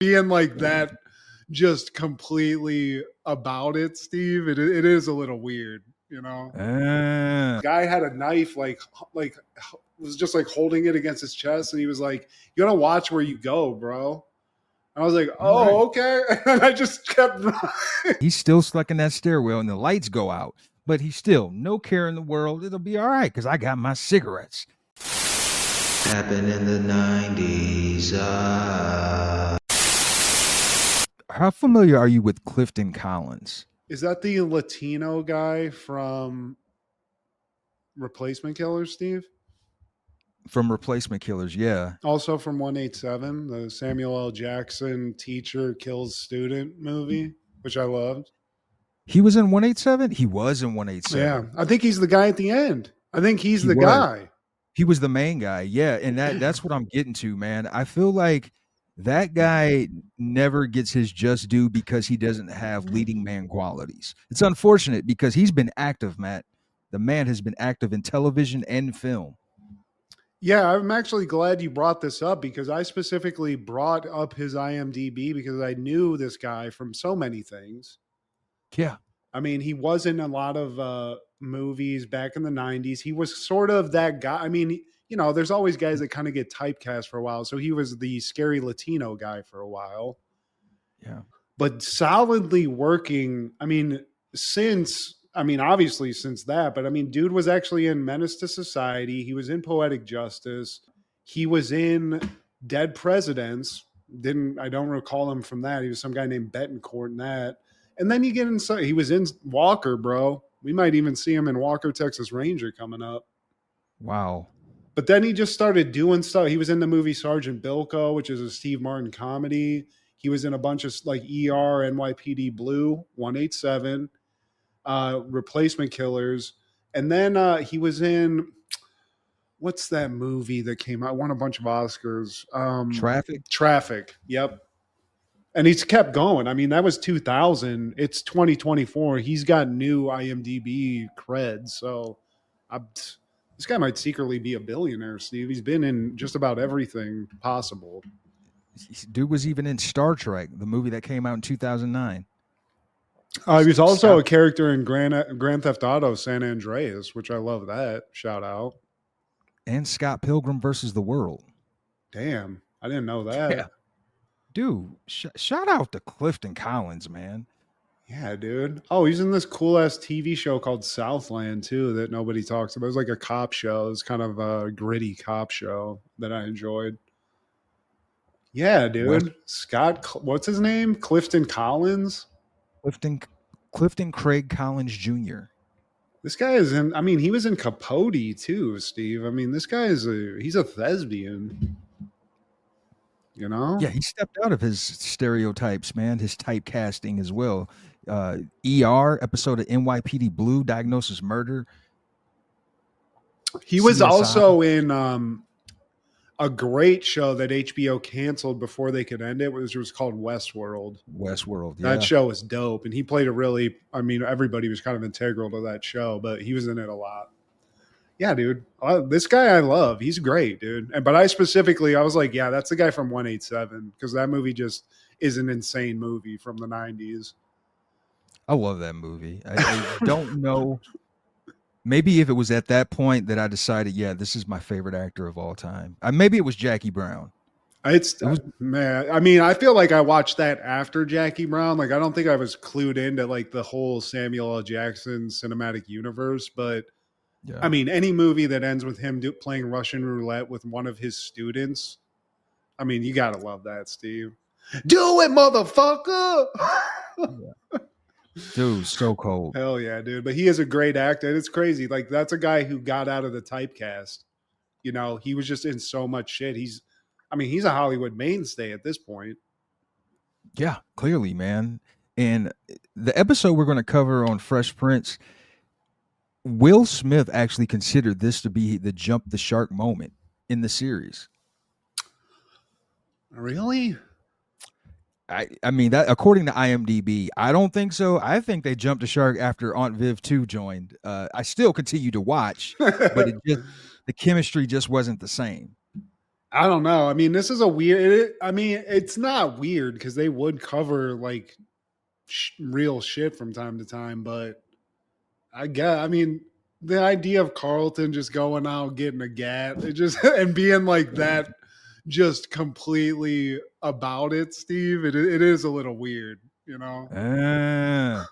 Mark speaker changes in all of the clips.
Speaker 1: being like that, just completely about it, Steve. It is a little weird, you know. Guy had a knife, like was just like holding it against his chest, and he was like, "You gotta watch where you go, bro." And I was like, "Oh,
Speaker 2: right.
Speaker 1: okay." And I just kept.
Speaker 2: He's still stuck in that stairwell and the lights go out, but he's still no care in the world. It'll be all right because I got my cigarettes.
Speaker 3: Happened in the 90s.
Speaker 2: How familiar are you with Clifton Collins?
Speaker 1: Is that the Latino guy from Replacement Killers, Steve?
Speaker 2: From Replacement Killers, yeah.
Speaker 1: Also from 187, the Samuel L. Jackson teacher kills student movie, which I loved.
Speaker 2: He was in 187? He was in 187.
Speaker 1: Yeah, I think he's the guy at the end. I think he's the guy.
Speaker 2: He was the main guy, yeah. And that's what I'm getting to, man. I feel like that guy never gets his just due because he doesn't have leading man qualities. It's unfortunate because he's been active, Matt. The man has been active in television and film.
Speaker 1: Yeah, I'm actually glad you brought this up because I specifically brought up his IMDb because I knew this guy from so many things.
Speaker 2: Yeah.
Speaker 1: I mean, he was in a lot of movies back in the 90s. He was sort of that guy. I mean, you know, there's always guys that kind of get typecast for a while. So he was the scary Latino guy for a while.
Speaker 2: Yeah.
Speaker 1: But solidly working, I mean, obviously since that, but I mean, dude was actually in Menace to Society. He was in Poetic Justice. He was in Dead Presidents. I don't recall him from that. He was some guy named Betancourt in that. And then you get inside. He was in Walker, bro. We might even see him in Walker, Texas Ranger coming up.
Speaker 2: Wow.
Speaker 1: But then he just started doing stuff. He was in the movie Sergeant Bilko, which is a Steve Martin comedy. He was in a bunch of like ER, NYPD Blue, 187, Replacement Killers. And then he was in, what's that movie that came out? Won a bunch of Oscars. Traffic. Yep. And he's kept going. I mean, that was 2000. It's 2024. He's got new IMDb cred. So this guy might secretly be a billionaire, Steve. He's been in just about everything possible.
Speaker 2: Dude was even in Star Trek, the movie that came out in 2009.
Speaker 1: He was also a character in Grand Theft Auto San Andreas, which I love that. Shout out.
Speaker 2: And Scott Pilgrim versus the World.
Speaker 1: Damn. I didn't know that.
Speaker 2: Yeah. Dude, shout out to Clifton Collins, man.
Speaker 1: Yeah, dude. Oh, he's in this cool ass TV show called Southland too that nobody talks about. It was like a cop show. It's kind of a gritty cop show that I enjoyed. Yeah, dude. Scott, what's his name? Clifton Collins?
Speaker 2: Clifton Craig Collins Jr.
Speaker 1: This guy is in, I mean, he was in Capote too, Steve. I mean, this guy he's a thespian. You know?
Speaker 2: Yeah, he stepped out of his stereotypes, man, his typecasting as well. ER, episode of NYPD Blue, Diagnosis Murder.
Speaker 1: He was also in a great show that HBO canceled before they could end it. It was called Westworld.
Speaker 2: Yeah.
Speaker 1: That show was dope. And he played everybody was kind of integral to that show, but he was in it a lot. Yeah, dude. This guy I love. He's great, dude. But I was like, yeah, that's the guy from 187 because that movie just is an insane movie from the 90s.
Speaker 2: I love that movie. I don't know. Maybe if it was at that point that I decided, yeah, this is my favorite actor of all time. Maybe it was Jackie Brown.
Speaker 1: Man. I mean, I feel like I watched that after Jackie Brown. Like, I don't think I was clued into like the whole Samuel L. Jackson cinematic universe, but yeah. I mean, any movie that ends with him playing Russian roulette with one of his students, I mean, you got to love that, Steve. Do it, motherfucker!
Speaker 2: Yeah. Dude, so cold.
Speaker 1: Hell yeah, dude. But he is a great actor. And it's crazy. Like, that's a guy who got out of the typecast. You know, he was just in so much shit. He's a Hollywood mainstay at this point.
Speaker 2: Yeah, clearly, man. And the episode we're going to cover on Fresh Prince, Will Smith actually considered this to be the jump the shark moment in the series.
Speaker 1: Really?
Speaker 2: I mean, that according to IMDb, I don't think so. I think they jumped the shark after Aunt Viv 2 joined. I still continue to watch, but the chemistry just wasn't the same.
Speaker 1: I don't know. I mean, this is a weird. I mean, it's not weird because they would cover like real shit from time to time, but I guess I mean the idea of Carlton just going out getting a gat, it just and being like that, just completely about it, Steve. It is a little weird, you know.
Speaker 2: Uh,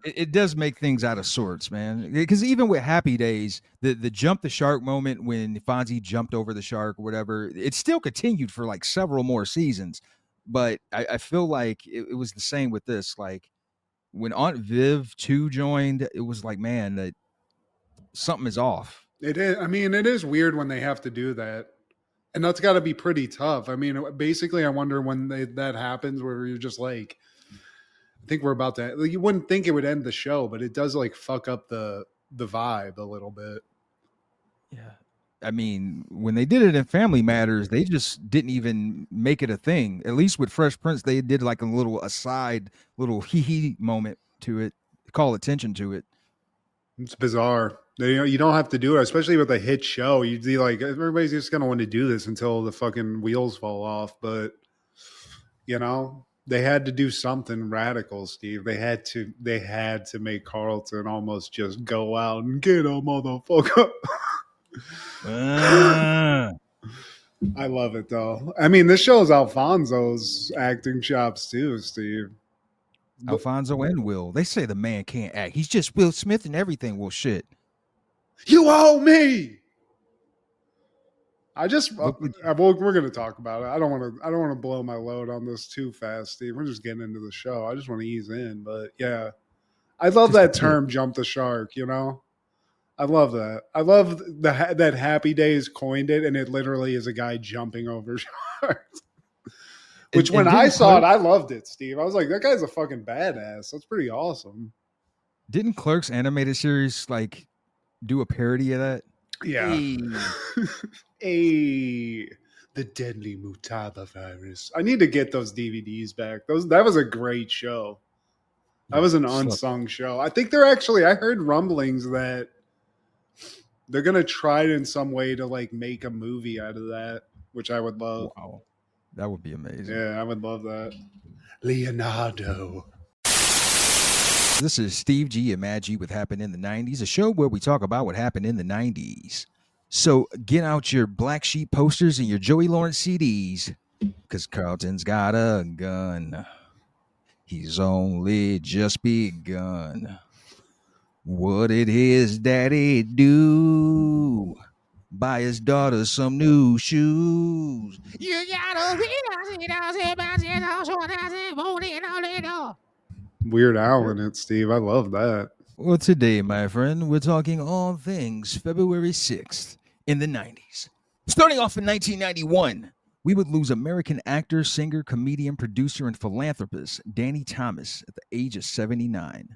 Speaker 2: it does make things out of sorts, man. Because even with Happy Days, the jump the shark moment when Fonzie jumped over the shark or whatever, it still continued for like several more seasons. But I feel like it was the same with this. Like when Aunt Viv 2 joined, it was like, man, that something is off.
Speaker 1: It is. I mean, it is weird when they have to do that, and that's got to be pretty tough. I mean, basically, I wonder when that happens, where you're just like, I think we're about to. Like, you wouldn't think it would end the show, but it does like fuck up the vibe a little bit.
Speaker 2: Yeah. I mean, when they did it in Family Matters, they just didn't even make it a thing. At least with Fresh Prince, they did like a little aside, little hee hee moment to it, call attention to it.
Speaker 1: It's bizarre. You don't have to do it, especially with a hit show. You'd be like, everybody's just gonna want to do this until the fucking wheels fall off. But they had to do something radical, Steve. They had to make Carlton almost just go out and get a motherfucker. I love it though. I mean, this shows Alfonso's acting chops too, Steve.
Speaker 2: Alfonso and Will. They say the man can't act. He's just Will Smith and everything. Well, shit.
Speaker 1: You owe me. We're going to talk about it. I don't want to blow my load on this too fast, Steve. We're just getting into the show. I just want to ease in, but yeah, I love that term, jump the shark. I love that. I love that Happy Days coined it, and it literally is a guy jumping over sharks. Which when I saw it, I loved it, Steve. I was like, that guy's a fucking badass. That's pretty awesome.
Speaker 2: Didn't Clerks animated series like do a parody of that?
Speaker 1: Yeah. Hey, the deadly Mutaba virus. I need to get those DVDs back. That was a great show. That was an unsung show. I think I heard rumblings that they're gonna try it in some way to like make a movie out of that, which I would love.
Speaker 2: Wow. That would be amazing.
Speaker 1: Yeah, I would love that. Leonardo.
Speaker 2: This is Steve G and Mad G with Happened in the 90s, a show where we talk about what happened in the 90s. So get out your Black Sheep posters and your Joey Lawrence CDs, because Carlton's got a gun. He's only just begun. What did his daddy do? Buy his daughter some new shoes. You gotta
Speaker 1: Weird Al in it, Steve. I love that.
Speaker 2: Well, today, my friend, we're talking all things February 6th in the 90s. Starting off in 1991, we would lose American actor, singer, comedian, producer, and philanthropist Danny Thomas at the age of 79.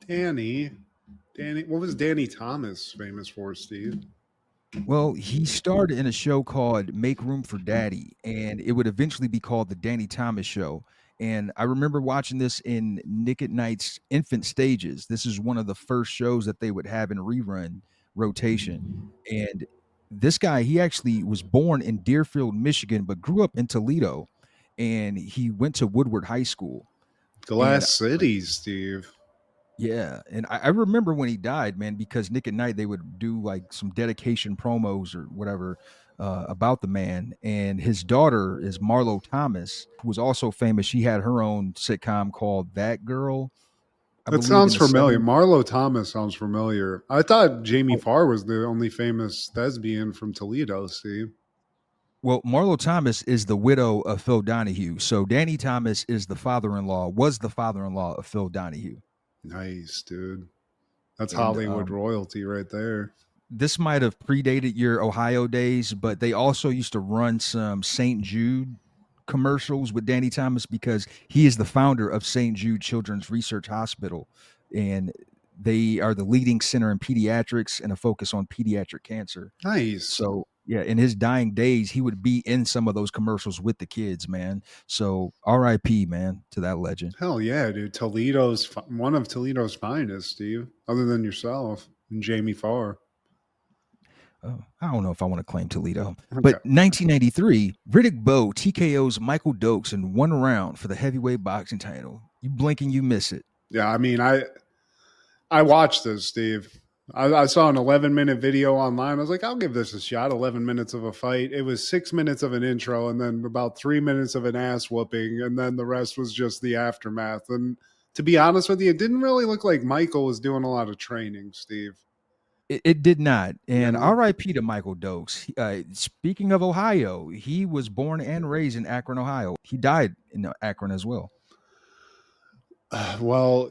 Speaker 1: Danny, what was Danny Thomas famous for, Steve?
Speaker 2: Well, he starred in a show called Make Room for Daddy, and it would eventually be called The Danny Thomas Show. And I remember watching this in Nick at Night's infant stages. This is one of the first shows that they would have in rerun rotation. And this guy, he actually was born in Deerfield, Michigan, but grew up in Toledo. And he went to Woodward High School.
Speaker 1: Glass City, Steve.
Speaker 2: Yeah, and I remember when he died, man, because Nick at Night, they would do like some dedication promos or whatever about the man. And his daughter is Marlo Thomas, who was also famous. She had her own sitcom called That Girl.
Speaker 1: That sounds familiar. Marlo Thomas sounds familiar. I thought Jamie Farr was the only famous thespian from Toledo, Steve.
Speaker 2: Well, Marlo Thomas is the widow of Phil Donahue. So Danny Thomas was the father-in-law of Phil Donahue.
Speaker 1: Nice, dude. That's Hollywood royalty right there.
Speaker 2: This might have predated your Ohio days, but they also used to run some St. Jude commercials with Danny Thomas because he is the founder of St. Jude Children's Research Hospital. And they are the leading center in pediatrics and a focus on pediatric cancer.
Speaker 1: Nice.
Speaker 2: So, yeah, in his dying days, he would be in some of those commercials with the kids, man. So R.I.P., man, to that legend.
Speaker 1: Hell yeah, dude. One of Toledo's finest, Steve, other than yourself and Jamie Farr.
Speaker 2: I don't know if I want to claim Toledo, but
Speaker 1: Okay.
Speaker 2: 1993, Riddick Bowe TKO's Michael Dokes in 1 round for the heavyweight boxing title. You blink and you miss it.
Speaker 1: Yeah, I mean, I watched this, Steve. I saw an 11-minute video online. I was like, I'll give this a shot. 11 minutes of a fight. It was 6 minutes of an intro and then about 3 minutes of an ass whooping. And then the rest was just the aftermath. And to be honest with you, it didn't really look like Michael was doing a lot of training, Steve.
Speaker 2: It did not.
Speaker 1: You
Speaker 2: And
Speaker 1: know?
Speaker 2: RIP to Michael Dokes. Speaking of Ohio, he was born and raised in Akron, Ohio. He died in Akron as well.
Speaker 1: Well,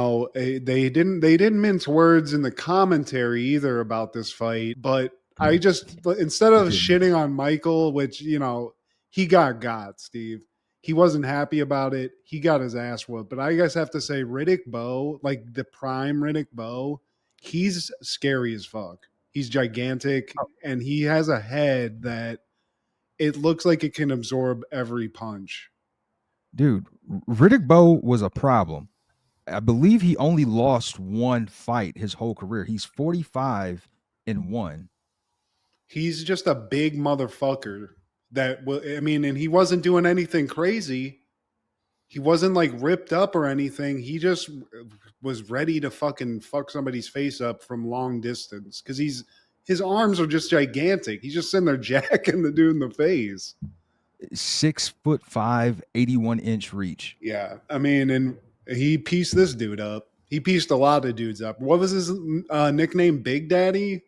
Speaker 1: they didn't mince words in the commentary either about this fight, but I just instead
Speaker 2: They
Speaker 1: of
Speaker 2: didn't.
Speaker 1: shitting on Michael, which he got Steve. He wasn't happy about it. He got his ass whooped. But I guess I have to say Riddick Bowe, like the prime Riddick Bowe, he's scary as fuck. He's gigantic and he has a head that it looks like it can absorb every punch.
Speaker 2: Dude, Riddick Bowe was a problem. I believe he only lost one fight his whole career. He's 45 and 1.
Speaker 1: He's just a big motherfucker and he wasn't doing anything crazy. He wasn't like ripped up or anything. He just was ready to fucking fuck somebody's face up from long distance because his arms are just gigantic. He's just sitting there jacking the dude in the face.
Speaker 2: 6'5", 81-inch reach.
Speaker 1: Yeah, I mean, and he pieced this dude up. He pieced a lot of dudes up. What was his nickname? Big Daddy?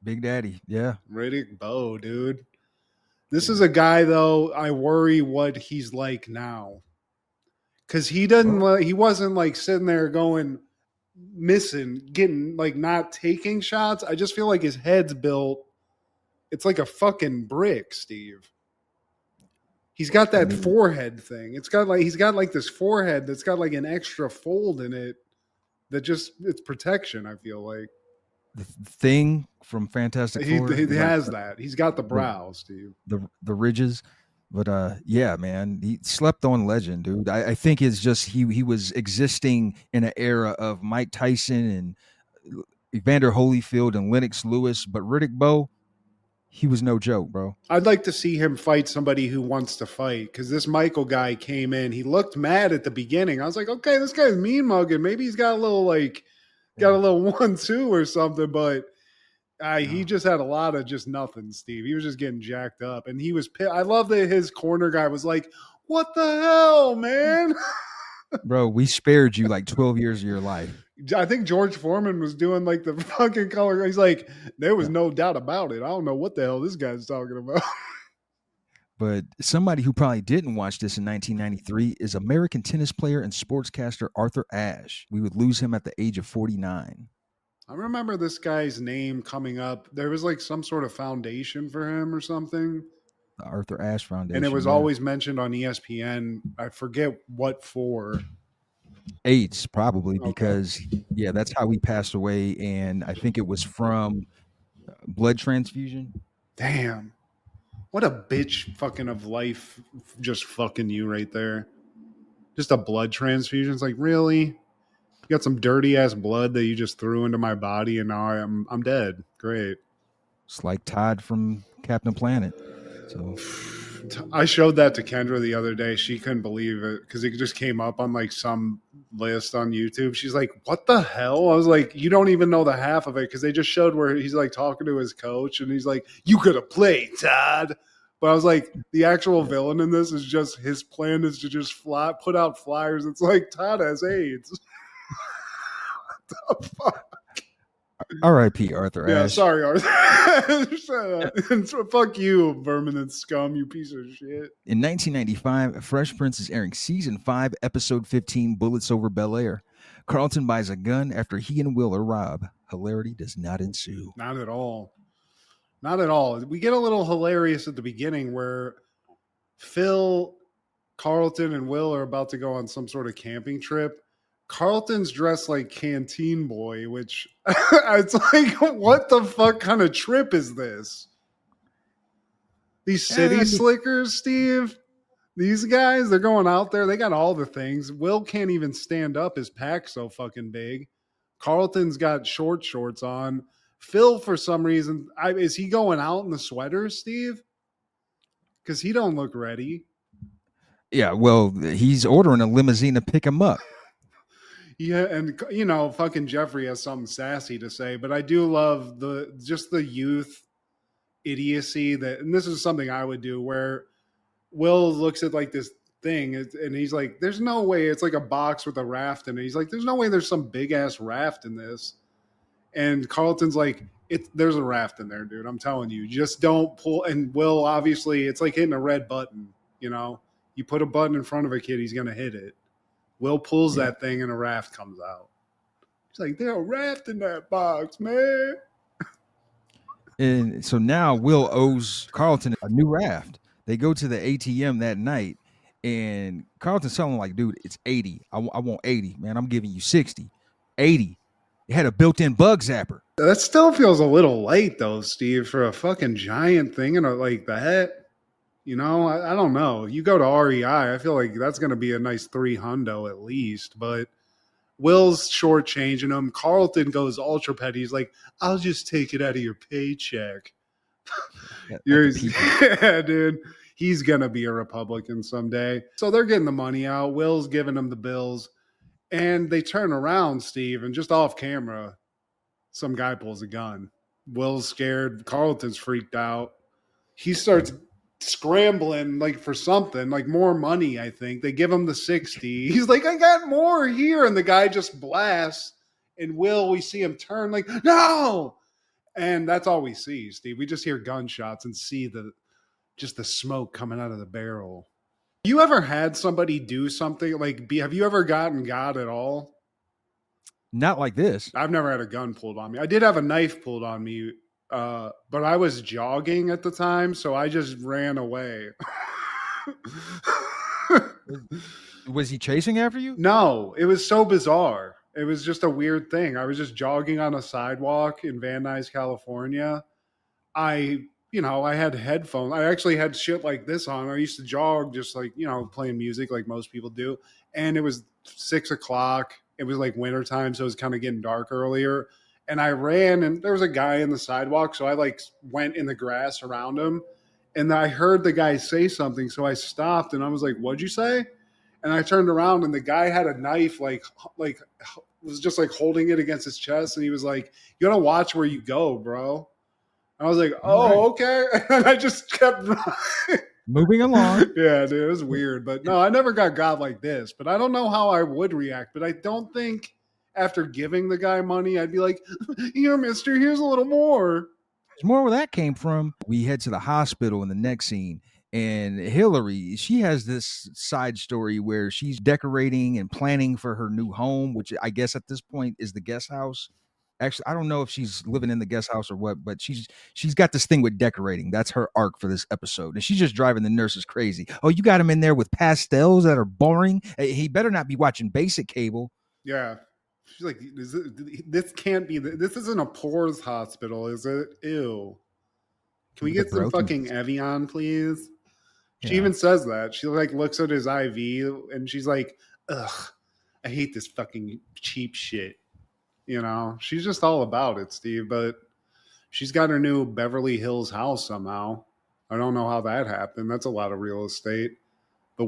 Speaker 2: Big Daddy. Yeah.
Speaker 1: Riddick Bowe, dude. This is a guy though. I worry what he's like now because he wasn't like sitting there going missing, getting like not taking shots. I just feel like his head's built. It's like a fucking brick, Steve. He's got
Speaker 2: I
Speaker 1: that
Speaker 2: mean,
Speaker 1: forehead thing. He's got like this forehead that's got like an extra fold in it that just it's protection. I feel like
Speaker 2: the thing from Fantastic Four,
Speaker 1: he
Speaker 2: like
Speaker 1: has that. He's got the
Speaker 2: the
Speaker 1: brow, Steve.
Speaker 2: the ridges. But yeah, man, he slept on legend, dude. I think it's just he was existing in an era of Mike Tyson and Evander Holyfield and Lennox Lewis, but Riddick Bowe, he was no joke, bro.
Speaker 1: I'd like to see him fight somebody who wants to fight because this Michael guy came in. He looked mad at the beginning. I was like, okay, this guy's mean mugging. Maybe he's got a little got a little 1-2 or something, but he
Speaker 2: No.
Speaker 1: just had a lot of just nothing, Steve. He was just getting jacked up, and he was. I love that his corner guy was like, "What the hell, man?"
Speaker 2: Bro, we spared you like 12 years of your life.
Speaker 1: I think George Foreman was doing like the fucking color. He's like, there was
Speaker 2: Yeah.
Speaker 1: no doubt about it. I don't know what the hell this guy's talking about.
Speaker 2: But somebody who probably didn't watch this in 1993 is American tennis player and sportscaster Arthur Ashe. We would lose him at the age of 49.
Speaker 1: I remember this guy's name coming up. There was like some sort of foundation for him or something.
Speaker 2: The Arthur Ashe
Speaker 1: And it
Speaker 2: Foundation.
Speaker 1: was
Speaker 2: Yeah.
Speaker 1: always mentioned on ESPN. I forget what for.
Speaker 2: AIDS, probably,
Speaker 1: Okay.
Speaker 2: because, yeah, that's how he passed away. And I think it was from blood transfusion.
Speaker 1: Damn. What a bitch fucking of life just fucking you right there. Just a blood transfusion. It's like, really? You got some dirty ass blood that you just threw into my body and now I'm dead. Great.
Speaker 2: It's like Todd from Captain Planet. So
Speaker 1: I showed that to Kendra the other day. She couldn't believe it because it just came up on like some list on YouTube. She's like, "What the hell?" I was like, "You don't even know the half of it," because they just showed where he's like talking to his coach and he's like, "You could have played, Todd." But I was like, the actual villain in this is just his plan is to just put out flyers. It's like Todd has AIDS. What the fuck?
Speaker 2: R.I.P. Arthur
Speaker 1: Yeah,
Speaker 2: Ashe.
Speaker 1: sorry, Arthur. So fuck you, vermin and scum, you piece of shit.
Speaker 2: In 1995, Fresh Prince is airing season 5, episode 15, Bullets Over Bel-Air. Carlton buys a gun after he and Will are robbed. Hilarity does not ensue.
Speaker 1: Not at all. Not at all. We get a little hilarious at the beginning where Phil, Carlton, and Will are about to go on some sort of camping trip. Carlton's dressed like Canteen Boy, which it's like, what the fuck kind of trip is this? These city slickers, Steve? These guys, they're going out there. They got all the things. Will can't even stand up. His pack's so fucking big. Carlton's got shorts on. Phil, for some reason, is he going out in the sweater, Steve? Because he don't look ready.
Speaker 2: Yeah, well, he's ordering a limousine to pick him up.
Speaker 1: Yeah, and fucking Jeffrey has something sassy to say, but I do love the youth idiocy and this is something I would do, where Will looks at like this thing and he's like, "There's no way it's like a box with a raft in it." He's like, "There's no way there's some big ass raft in this." And Carlton's like, there's a raft in there, dude. I'm telling you, just don't pull. And Will, obviously, it's like hitting a red button. You put a button in front of a kid, he's gonna hit it. Will pulls that thing and a raft comes out. He's like, "There's a raft in that box, man."
Speaker 2: And so now Will owes Carlton a new raft. They go to the ATM that night, and Carlton's telling him, like, "Dude, it's 80. I want 80, man. I'm giving you 60. 80. It had a built-in bug zapper."
Speaker 1: That still feels a little light, though, Steve, for a fucking giant thing like that. I don't know. You go to REI, I feel like that's going to be a nice 300 at least, but Will's shortchanging him. Carlton goes ultra petty. He's like, "I'll just take it out of your paycheck." Yeah, dude. He's going to be a Republican someday. So they're getting the money out. Will's giving them the bills. And they turn around, Steve, and just off camera, some guy pulls a gun. Will's scared. Carlton's freaked out. He starts scrambling like for something, like more money, I think. They give him the 60. He's like, "I got more here." And the guy just blasts. And we see him turn like, "No!" And that's all we see, Steve. We just hear gunshots and see the smoke coming out of the barrel. You ever had somebody do something like, have you ever gotten got at all?
Speaker 2: Not like this.
Speaker 1: I've never had a gun pulled on me. I did have a knife pulled on me, but I was jogging at the time, so I just ran away.
Speaker 2: Was he chasing after you?
Speaker 1: No, it was so bizarre. It was just a weird thing. I was just jogging on a sidewalk in Van Nuys, California. I had headphones. I actually had shit like this on. I used to jog just like, playing music like most people do. And it was 6:00. It was like wintertime, so it was kind of getting dark earlier. And I ran, and there was a guy in the sidewalk, so I like went in the grass around him. And I heard the guy say something, so I stopped, and I was like, "What'd you say?" And I turned around, and the guy had a knife, like was just like holding it against his chest, and he was like, "You gotta watch where you go, bro." I was like, "Oh, okay." And I just kept
Speaker 2: moving along.
Speaker 1: Yeah, dude, it was weird. But no, I never got like this. But I don't know how I would react. But I don't think after giving the guy money, I'd be like, "Here, mister, here's a little more."
Speaker 2: There's more where that came from. We head to the hospital in the next scene. And Hillary, she has this side story where she's decorating and planning for her new home, which I guess at this point is the guest house. Actually, I don't know if she's living in the guest house or what, but she's got this thing with decorating. That's her arc for this episode. And she's just driving the nurses crazy. "Oh, you got him in there with pastels that are boring. He better not be watching basic cable."
Speaker 1: Yeah. She's like, "This can't be. This isn't a poor's hospital, is it? Ew. Can we get some fucking Evian, please?" She even says that. She like looks at his IV and she's like, "Ugh, I hate this fucking cheap shit." She's just all about it, Steve. But she's got her new Beverly Hills house somehow. I don't know how that happened. That's a lot of real estate. But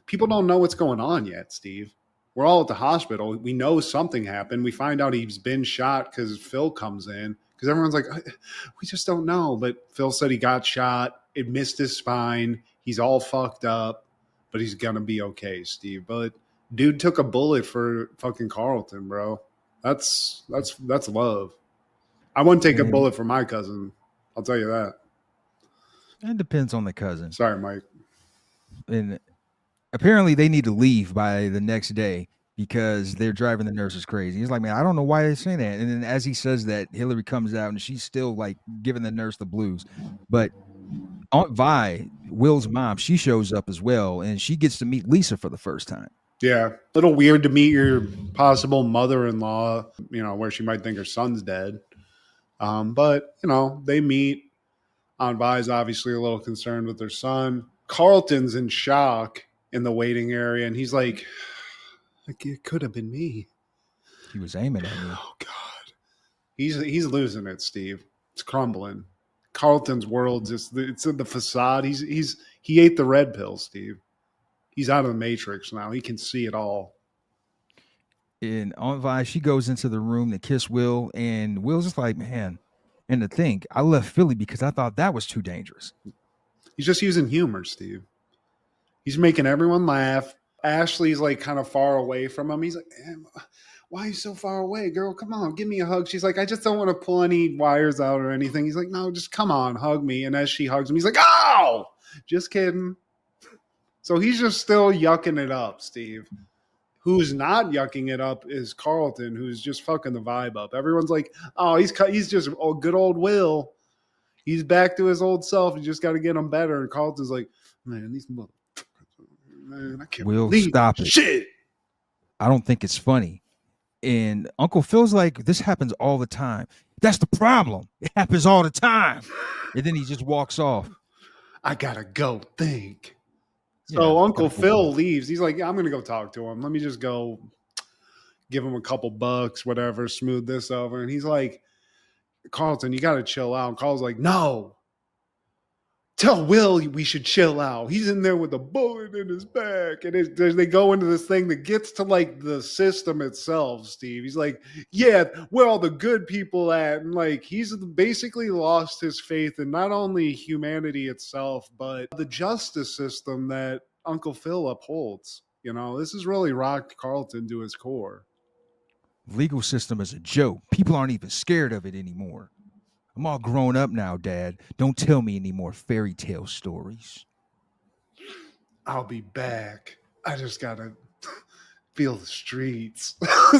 Speaker 1: people don't know what's going on yet, Steve. We're all at the hospital. We know something happened. We find out he's been shot because Phil comes in. Because everyone's like, "We just don't know." But Phil said he got shot. It missed his spine. He's all fucked up. But he's going to be okay, Steve. But dude took a bullet for fucking Carlton, bro. That's love. I wouldn't take a bullet for my cousin. I'll tell you that.
Speaker 2: It depends on the cousin.
Speaker 1: Sorry, Mike.
Speaker 2: And apparently they need to leave by the next day because they're driving the nurses crazy. He's like, "Man, I don't know why they say that." And then as he says that, Hillary comes out and she's still like giving the nurse the blues. But Aunt Vi, Will's mom, she shows up as well, and she gets to meet Lisa for the first time.
Speaker 1: Yeah, a little weird to meet your possible mother-in-law, where she might think her son's dead. But, they meet. Aunt Vi's obviously a little concerned with her son. Carlton's in shock in the waiting area, and he's like, "It could have been me.
Speaker 2: He was aiming at me."
Speaker 1: Oh, God. He's losing it, Steve. It's crumbling. Carlton's world just it's in the facade. He ate the red pill, Steve. He's out of the matrix now. He can see it all.
Speaker 2: And Aunt Vi, she goes into the room to kiss Will, and Will's just like, man. And to think, I left Philly because I thought that was too dangerous.
Speaker 1: He's just using humor, Steve. He's making everyone laugh. Ashley's like kind of far away from him. He's like, why are you so far away, girl? Come on, give me a hug. She's like, I just don't want to pull any wires out or anything. He's like, no, just come on, hug me. And as she hugs him, he's like, oh, just kidding. So he's just still yucking it up, Steve. Who's not yucking it up is Carlton, who's just fucking the vibe up. Everyone's like, oh, he's just good old Will. He's back to his old self. You just got to get him better. And Carlton's like, man, these motherfuckers, man, I can't
Speaker 2: Will,
Speaker 1: believe
Speaker 2: stop it.
Speaker 1: Shit.
Speaker 2: I don't think it's funny. And Uncle Phil's like, this happens all the time. That's the problem. It happens all the time. And then he just walks off.
Speaker 1: I gotta go think. So yeah, Uncle Phil leaves. He's like, I'm gonna go talk to him. Let me just go give him a couple bucks, whatever, smooth this over. And he's like, Carlton, you gotta chill out. And Carl's like, no. Tell Will we should chill out. He's in there with a bullet in his back. And they go into this thing that gets to like the system itself, Steve. He's like, yeah, where all the good people at? And like, he's basically lost his faith in not only humanity itself, but the justice system that Uncle Phil upholds. You know, this has really rocked Carlton to his core.
Speaker 2: Legal system is a joke. People aren't even scared of it anymore. I'm all grown up now, Dad. Don't tell me any more fairy tale stories.
Speaker 1: I'll be back. I just gotta feel the streets.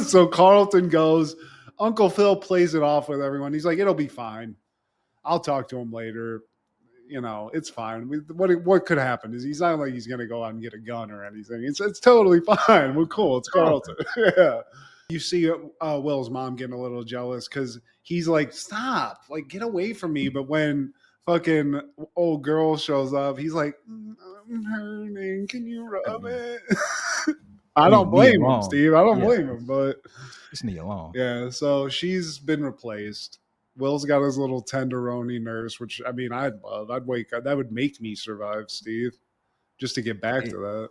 Speaker 1: So Carlton goes. Uncle Phil plays it off with everyone. He's like, it'll be fine. I'll talk to him later. You know, it's fine. What could happen is he's not like he's gonna go out and get a gun or anything. It's totally fine. We're cool. It's Carlton. Yeah. You see Will's mom getting a little jealous because he's like, stop, like, get away from me. But when fucking old girl shows up, he's like, I'm hurting. Can you rub it? I don't blame him, Steve. I don't blame him, but
Speaker 2: just knee along.
Speaker 1: Yeah, so she's been replaced. Will's got his little tenderoni nurse, which, I mean, I'd love. I'd wake up. That would make me survive, Steve, just to get back to that.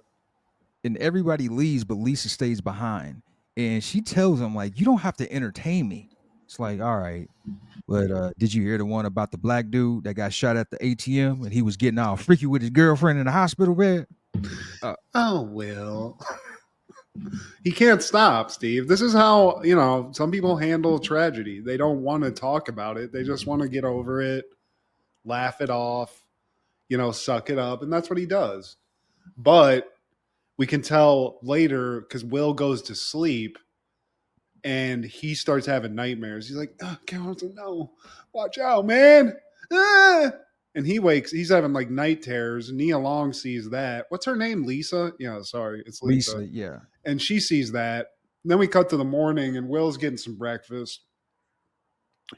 Speaker 2: And everybody leaves, but Lisa stays behind. And she tells him, like, you don't have to entertain me. It's like, all right. But did you hear the one about the black dude that got shot at the ATM and he was getting all freaky with his girlfriend in the hospital bed?
Speaker 1: Oh, Will. He can't stop, Steve. This is how, you know, some people handle tragedy. They don't want to talk about it. They just want to get over it, laugh it off, you know, suck it up. And that's what he does. But we can tell later because Will goes to sleep and he starts having nightmares. He's like, oh, Carlton, no, watch out, man. Ah! And he wakes, he's having like night terrors. Nia Long sees that. What's her name? Lisa? Yeah, sorry. It's Lisa.
Speaker 2: Yeah.
Speaker 1: And she sees that. And then we cut to the morning and Will's getting some breakfast.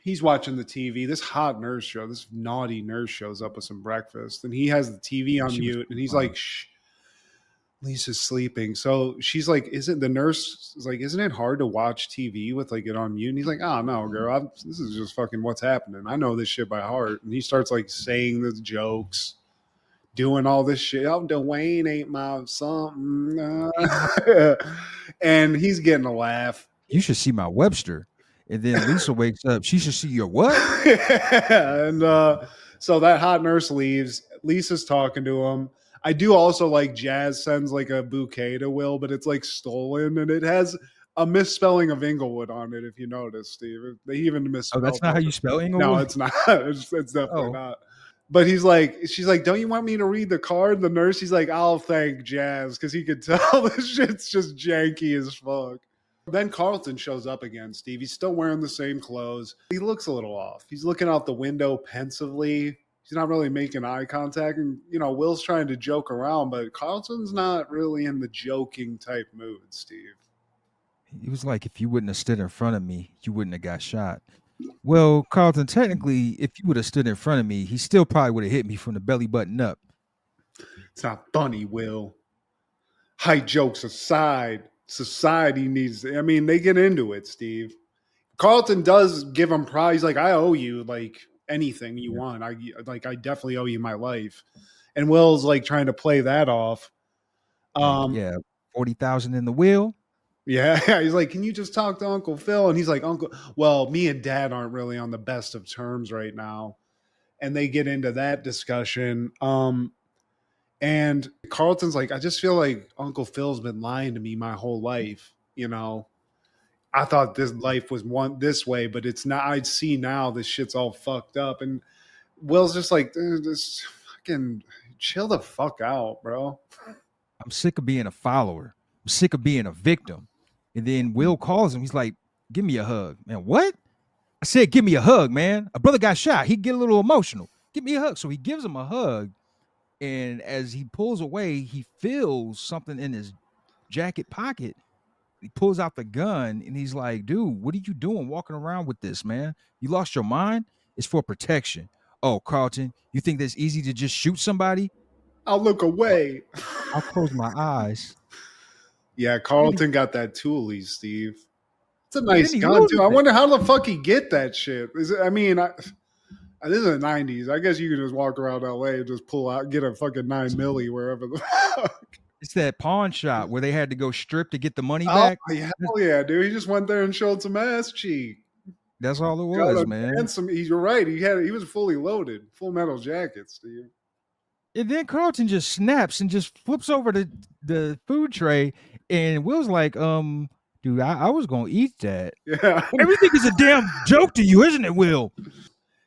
Speaker 1: He's watching the TV. This hot nurse show, this naughty nurse shows up with some breakfast. And he has the TV on mute. And he's like, shh. Lisa's sleeping. So she's like, isn't it hard to watch TV with like it on mute? And he's like, oh no, girl, this is just fucking what's happening. I know this shit by heart. And he starts like saying the jokes, doing all this shit. Oh, Dwayne ain't my something. And he's getting a laugh.
Speaker 2: You should see my Webster. And then Lisa wakes up. She should see your what?
Speaker 1: And so that hot nurse leaves. Lisa's talking to him. I do also like Jazz sends like a bouquet to Will, but it's like stolen and it has a misspelling of Inglewood on it. If you notice, Steve, they even misspelled.
Speaker 2: Oh, that's not how you spell Inglewood?
Speaker 1: No, it's not. It's definitely not. But she's like, don't you want me to read the card? The nurse, he's like, I'll thank Jazz because he could tell this shit's just janky as fuck. Then Carlton shows up again, Steve. He's still wearing the same clothes. He looks a little off. He's looking out the window pensively. He's not really making eye contact. And, you know, Will's trying to joke around, but Carlton's not really in the joking type mood, Steve.
Speaker 2: He was like, if you wouldn't have stood in front of me, you wouldn't have got shot. Well, Carlton, technically, if you would have stood in front of me, he still probably would have hit me from the belly button up.
Speaker 1: It's not funny, Will. Height jokes aside, society needs, I mean, they get into it, Steve. Carlton does give him pride. He's like, I owe you like anything you
Speaker 2: Yeah.
Speaker 1: want. I definitely owe you my life. And Will's like trying to play that off.
Speaker 2: Like, yeah, 40,000 in the wheel.
Speaker 1: Yeah, he's like, can you just talk to Uncle Phil? And he's like, Uncle, well, me and Dad aren't really on the best of terms right now. And they get into that discussion. And Carlton's like, I just feel like Uncle Phil's been lying to me my whole life. You know, I thought this life was one this way, but it's not. I see now this shit's all fucked up. And Will's just like, just fucking chill the fuck out, bro.
Speaker 2: I'm sick of being a follower. I'm sick of being a victim. And then Will calls him. He's like, give me a hug. Man, what? I said, give me a hug, man. A brother got shot. He'd get a little emotional. Give me a hug. So he gives him a hug. And as he pulls away, he feels something in his jacket pocket. He pulls out the gun and he's like, dude, what are you doing walking around with this, man? You lost your mind? It's for protection. Oh, Carlton, you think that's easy to just shoot somebody?
Speaker 1: I'll look away.
Speaker 2: I'll close my eyes.
Speaker 1: Yeah, Carlton got that toolie, Steve. It's a
Speaker 2: And
Speaker 1: nice
Speaker 2: then he
Speaker 1: gun too.
Speaker 2: loses
Speaker 1: I
Speaker 2: it.
Speaker 1: wonder how the fuck he get that shit. Is it, I mean, this is the '90s. I guess you can just walk around LA and just pull out, get a fucking 9mm wherever the fuck.
Speaker 2: It's that pawn shop where they had to go strip to get the money
Speaker 1: Oh,
Speaker 2: back.
Speaker 1: hell yeah, dude! He just went there and showed some ass cheek.
Speaker 2: That's all it
Speaker 1: Got
Speaker 2: was,
Speaker 1: a
Speaker 2: man.
Speaker 1: handsome. You're right. He was fully loaded, Full Metal Jacket, Steve.
Speaker 2: And then Carlton just snaps and just flips over the food tray, and Will's like, dude, I was gonna eat that.
Speaker 1: Yeah,
Speaker 2: Everything is a damn joke to you, isn't it, Will?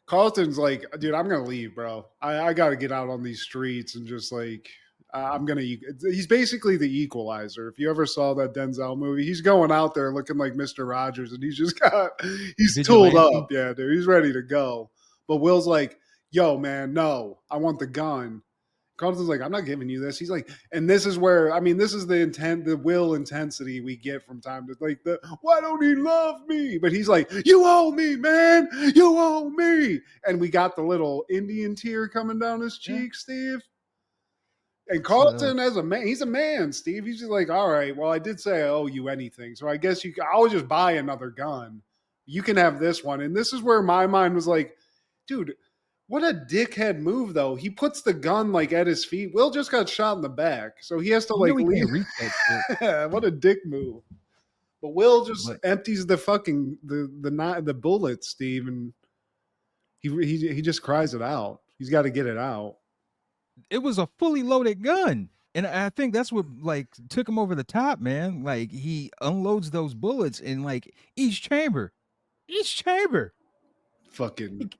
Speaker 1: Carlton's like, dude, I'm gonna leave, bro. I got to get out on these streets and just like. I'm gonna. He's basically the Equalizer. If you ever saw that Denzel movie, he's going out there looking like Mr. Rogers, and he's just got. He's tooled
Speaker 2: Vigilante.
Speaker 1: up, yeah, dude. He's ready to go. But Will's like, "Yo, man, no, I want the gun." Carlton's like, "I'm not giving you this." He's like, and this is where I mean, this is the intent, the Will intensity we get from time to like the. Why don't he love me? But he's like, "You owe me, man. You owe me." And we got the little Indian tear coming down his cheek, Steve. And Carlton, as a man, he's a man, Steve. He's just like, all right, well, I did say I owe you anything. So I guess I'll just buy another gun. You can have this one. And this is where my mind was like, dude, what a dickhead move, though. He puts the gun like at his feet. Will just got shot in the back. So he has to like leave.
Speaker 2: Reach that shit.
Speaker 1: What a dick move. But Will just empties the fucking the bullet, Steve, and he just cries it out. He's got to get it out.
Speaker 2: It was a fully loaded gun. And I think that's what like took him over the top, man. Like he unloads those bullets in like each chamber.
Speaker 1: Fucking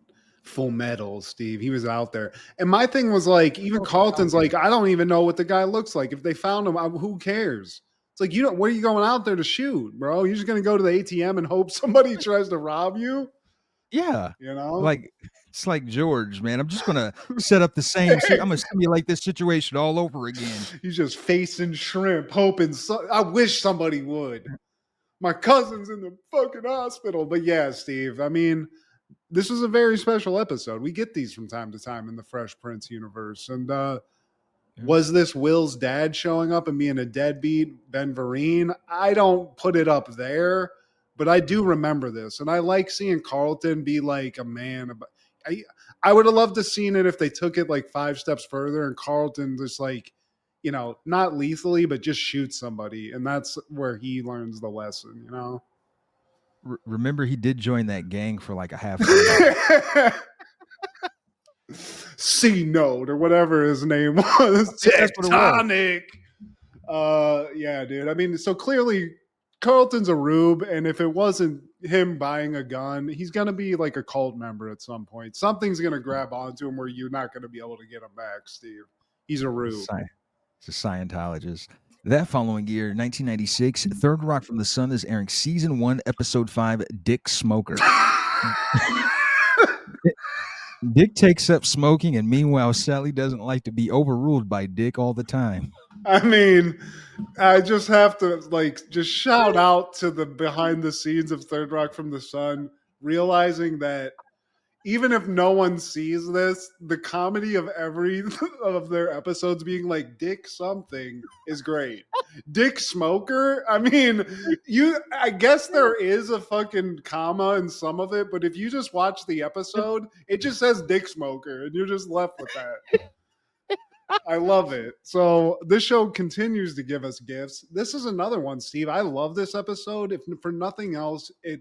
Speaker 1: Full Metal, Steve. He was out there. And my thing was like, even Carlton's like, I don't even know what the guy looks like. If they found him, who cares? It's like, what are you going out there to shoot, bro? You're just going to go to the ATM and hope somebody tries to rob you?
Speaker 2: Yeah.
Speaker 1: You know?
Speaker 2: Like, it's like George, man. I'm just going to set up the same I'm going to simulate this situation all over again.
Speaker 1: He's just facing shrimp, hoping. I wish somebody would. My cousin's in the fucking hospital. But yeah, Steve, I mean, this was a very special episode. We get these from time to time in the Fresh Prince universe. And was this Will's dad showing up and being a deadbeat, Ben Vereen? I don't put it up there, but I do remember this. And I like seeing Carlton be like a man. I would have loved to seen it if they took it like 5 steps further and Carlton just like, you know, not lethally, but just shoot somebody. And that's where he learns the lesson, you know?
Speaker 2: Remember, he did join that gang for like a half hour.
Speaker 1: C-Note or whatever his name was. Tectonic. Yeah, dude. I mean, so clearly Carlton's a rube, and if it wasn't him buying a gun, he's gonna be like a cult member at some point. Something's gonna grab onto him where you're not gonna be able to get him back, Steve. He's a rube.
Speaker 2: He's a Scientologist. That following year, 1996, Third Rock from the Sun is airing season 1, episode 5, Dick Smoker. Dick takes up smoking, and meanwhile, Sally doesn't like to be overruled by Dick all the time.
Speaker 1: I mean, I just have to just shout out to the behind the scenes of Third Rock from the Sun, realizing that even if no one sees this, the comedy of every of their episodes being like Dick something is great. Dick Smoker. I mean, I guess there is a fucking comma in some of it, but if you just watch the episode, it just says Dick Smoker, and you're just left with that. I love it. So this show continues to give us gifts. This is another one, Steve. I love this episode. If for nothing else, it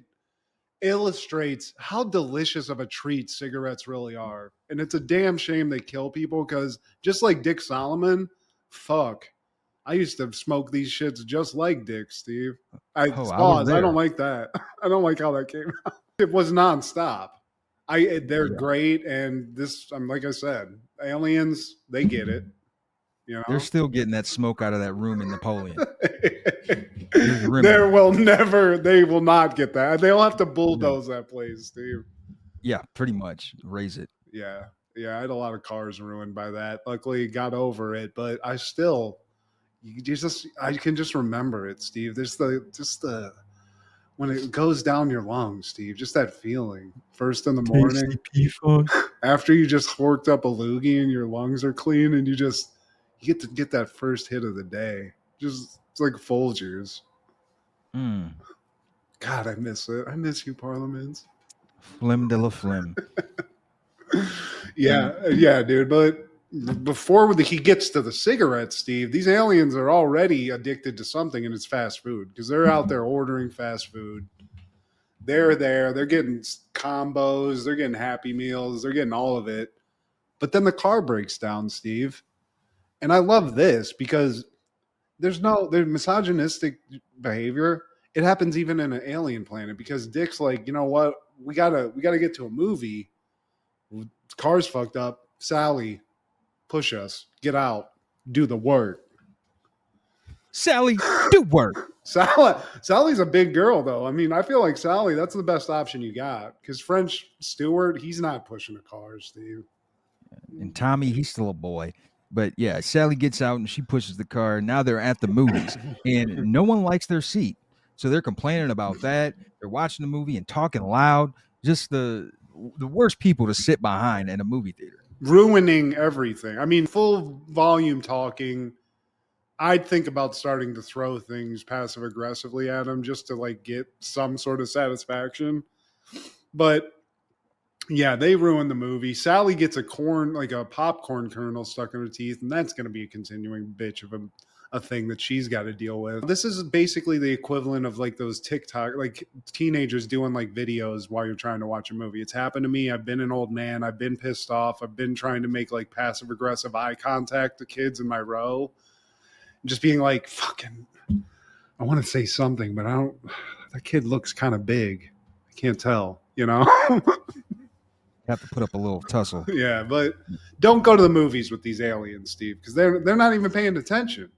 Speaker 1: illustrates how delicious of a treat cigarettes really are. And it's a damn shame they kill people because just like Dick Solomon, fuck. I used to smoke these shits just like Dick, Steve. I don't like that. I don't like how that came out. It was nonstop. They're great, and this, like I said, aliens, they get it. You know?
Speaker 2: They're still getting that smoke out of that room in Napoleon.
Speaker 1: They will not get that. They'll have to bulldoze that place, Steve.
Speaker 2: Yeah, pretty much. Raise it.
Speaker 1: Yeah. I had a lot of cars ruined by that. Luckily, got over it, but I can just remember it, Steve. There's the when it goes down your lungs, Steve, just that feeling. First in the morning, after you just horked up a loogie and your lungs are clean, and you get to get that first hit of the day. Just it's like Folgers. God, I miss it. I miss you, Parliaments.
Speaker 2: Flim de la flim.
Speaker 1: Yeah, dude. But before he gets to the cigarettes, Steve, these aliens are already addicted to something, and it's fast food because they're out there ordering fast food. They're there. They're getting combos. They're getting Happy Meals. They're getting all of it. But then the car breaks down, Steve. And I love this because there's misogynistic behavior. It happens even in an alien planet because Dick's like, you know what? We gotta get to a movie. The car's fucked up. Sally, push us. Get out. Do the work.
Speaker 2: Sally, do work.
Speaker 1: Sally's a big girl, though. I mean, I feel like Sally, that's the best option you got. Because French Stewart, he's not pushing a car, Steve.
Speaker 2: And Tommy, he's still a boy. But yeah, Sally gets out and she pushes the car. Now they're at the movies and no one likes their seat. So they're complaining about that. They're watching the movie and talking loud. Just the worst people to sit behind in a movie theater.
Speaker 1: Ruining everything. I mean, full volume talking. I'd think about starting to throw things passive aggressively at them just to like get some sort of satisfaction. But yeah, they ruined the movie. Sally gets a popcorn kernel stuck in her teeth, and that's going to be a continuing bitch of a thing that she's got to deal with. This is basically the equivalent of like those TikTok, like teenagers doing like videos while you're trying to watch a movie. It's happened to me. I've been an old man. I've been pissed off. I've been trying to make like passive aggressive eye contact to kids in my row. Just being like, fucking, I want to say something, but that kid looks kind of big. I can't tell, you know?
Speaker 2: Have to put up a little tussle.
Speaker 1: Yeah, but don't go to the movies with these aliens, Steve, because they're not even paying attention.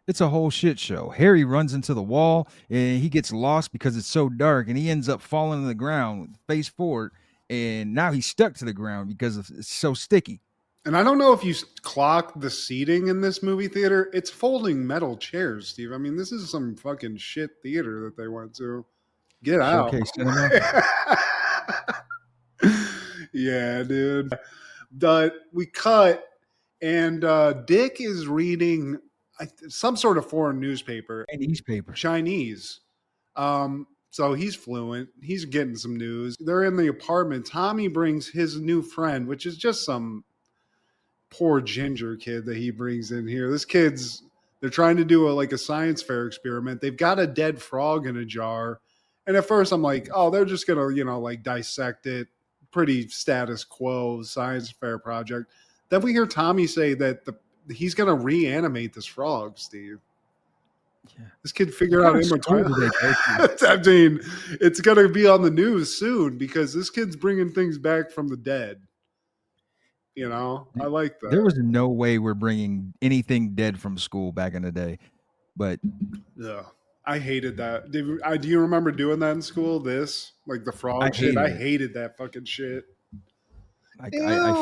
Speaker 2: It's a whole shit show. Harry runs into the wall and he gets lost because it's so dark and he ends up falling to the ground face forward. And now he's stuck to the ground because it's so sticky.
Speaker 1: And I don't know if you clock the seating in this movie theater. It's folding metal chairs, Steve. I mean, this is some fucking shit theater that they went to. Get out.
Speaker 2: Showcase cinema.
Speaker 1: Yeah, dude. But we cut, and Dick is reading some sort of foreign newspaper. Chinese. So he's fluent. He's getting some news. They're in the apartment. Tommy brings his new friend, which is just some poor ginger kid that he brings in here. They're trying to do a science fair experiment. They've got a dead frog in a jar. And at first I'm like, oh, they're just going to, dissect it. Pretty status quo science fair project. Then we hear Tommy say that he's going to reanimate this frog, Steve. Yeah. This kid figured out immortality. I mean, it's going to be on the news soon because this kid's bringing things back from the dead. You know, I like that.
Speaker 2: There was no way we're bringing anything dead from school back in the day. But
Speaker 1: yeah, I hated that. Do you remember doing that in school? The frog shit. I hated that fucking shit.
Speaker 2: I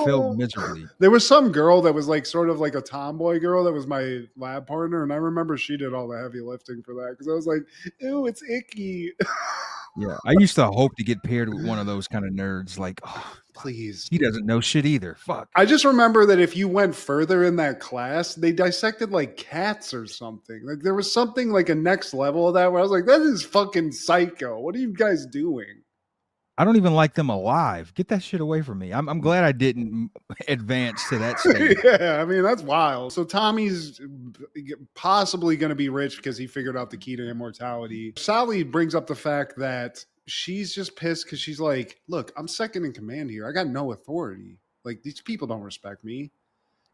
Speaker 2: failed miserably.
Speaker 1: There was some girl that was sort of like a tomboy girl that was my lab partner, and I remember she did all the heavy lifting for that because I was like, "Ew, it's icky."
Speaker 2: Yeah, I used to hope to get paired with one of those kind of nerds. Like, oh,
Speaker 1: Please.
Speaker 2: he doesn't know shit either. Fuck.
Speaker 1: I just remember that if you went further in that class, they dissected like cats or something. Like there was something like a next level of that where I was like, that is fucking psycho. What are you guys doing?
Speaker 2: I don't even like them alive. Get that shit away from me. I'm glad I didn't advance to that stage.
Speaker 1: Yeah, I mean, that's wild. So Tommy's possibly going to be rich because he figured out the key to immortality. Sally brings up the fact that she's just pissed because she's like, look, I'm second in command here. I got no authority. Like, these people don't respect me.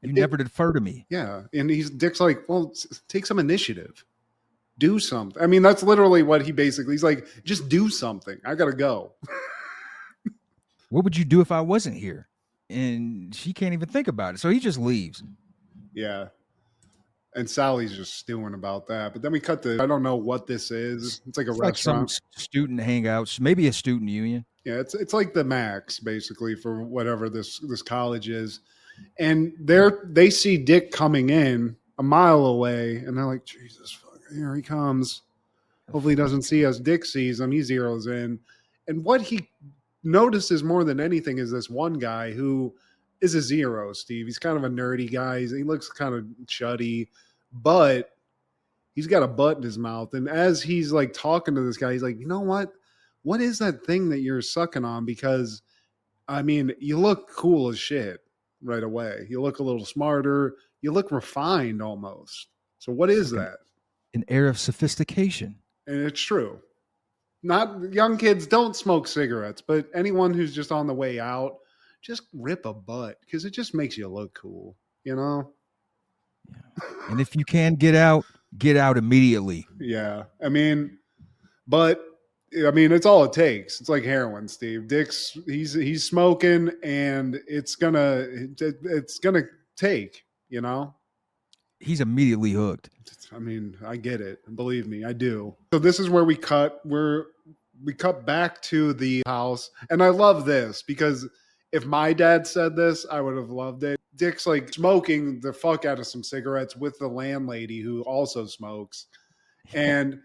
Speaker 2: You never defer to me.
Speaker 1: Yeah. And Dick's like, well, take some initiative. Do something. I mean, that's literally what he's like, just do something. I got to go.
Speaker 2: What would you do if I wasn't here? And she can't even think about it. So he just leaves.
Speaker 1: Yeah. And Sally's just stewing about that. But then we cut I don't know what this is. It's like a restaurant.
Speaker 2: Like some student hangouts, maybe a student union.
Speaker 1: Yeah, it's like the max basically for whatever this college is. And they see Dick coming in a mile away, and they're like, Jesus, fuck, here he comes. Hopefully he doesn't see us. Dick sees him. He zeroes in. And what he notices more than anything is this one guy who is a zero, Steve. He's kind of a nerdy guy. He looks kind of chuddy, but he's got a butt in his mouth. And as he's like talking to this guy, he's like, you know what? What is that thing that you're sucking on? Because, I mean, you look cool as shit right away. You look a little smarter. You look refined almost. So what is that?
Speaker 2: An air of sophistication.
Speaker 1: And it's true. Not young kids don't smoke cigarettes, but anyone who's just on the way out, just rip a butt because it just makes you look cool, you know?
Speaker 2: Yeah. And if you can get out immediately.
Speaker 1: Yeah. I mean, it's all it takes. It's like heroin, Steve. Dick's he's smoking and it's gonna take, you know?
Speaker 2: He's immediately hooked.
Speaker 1: I mean, I get it. Believe me, I do. So this is where we cut. We cut back to the house. And I love this because if my dad said this, I would have loved it. Dick's like smoking the fuck out of some cigarettes with the landlady who also smokes. And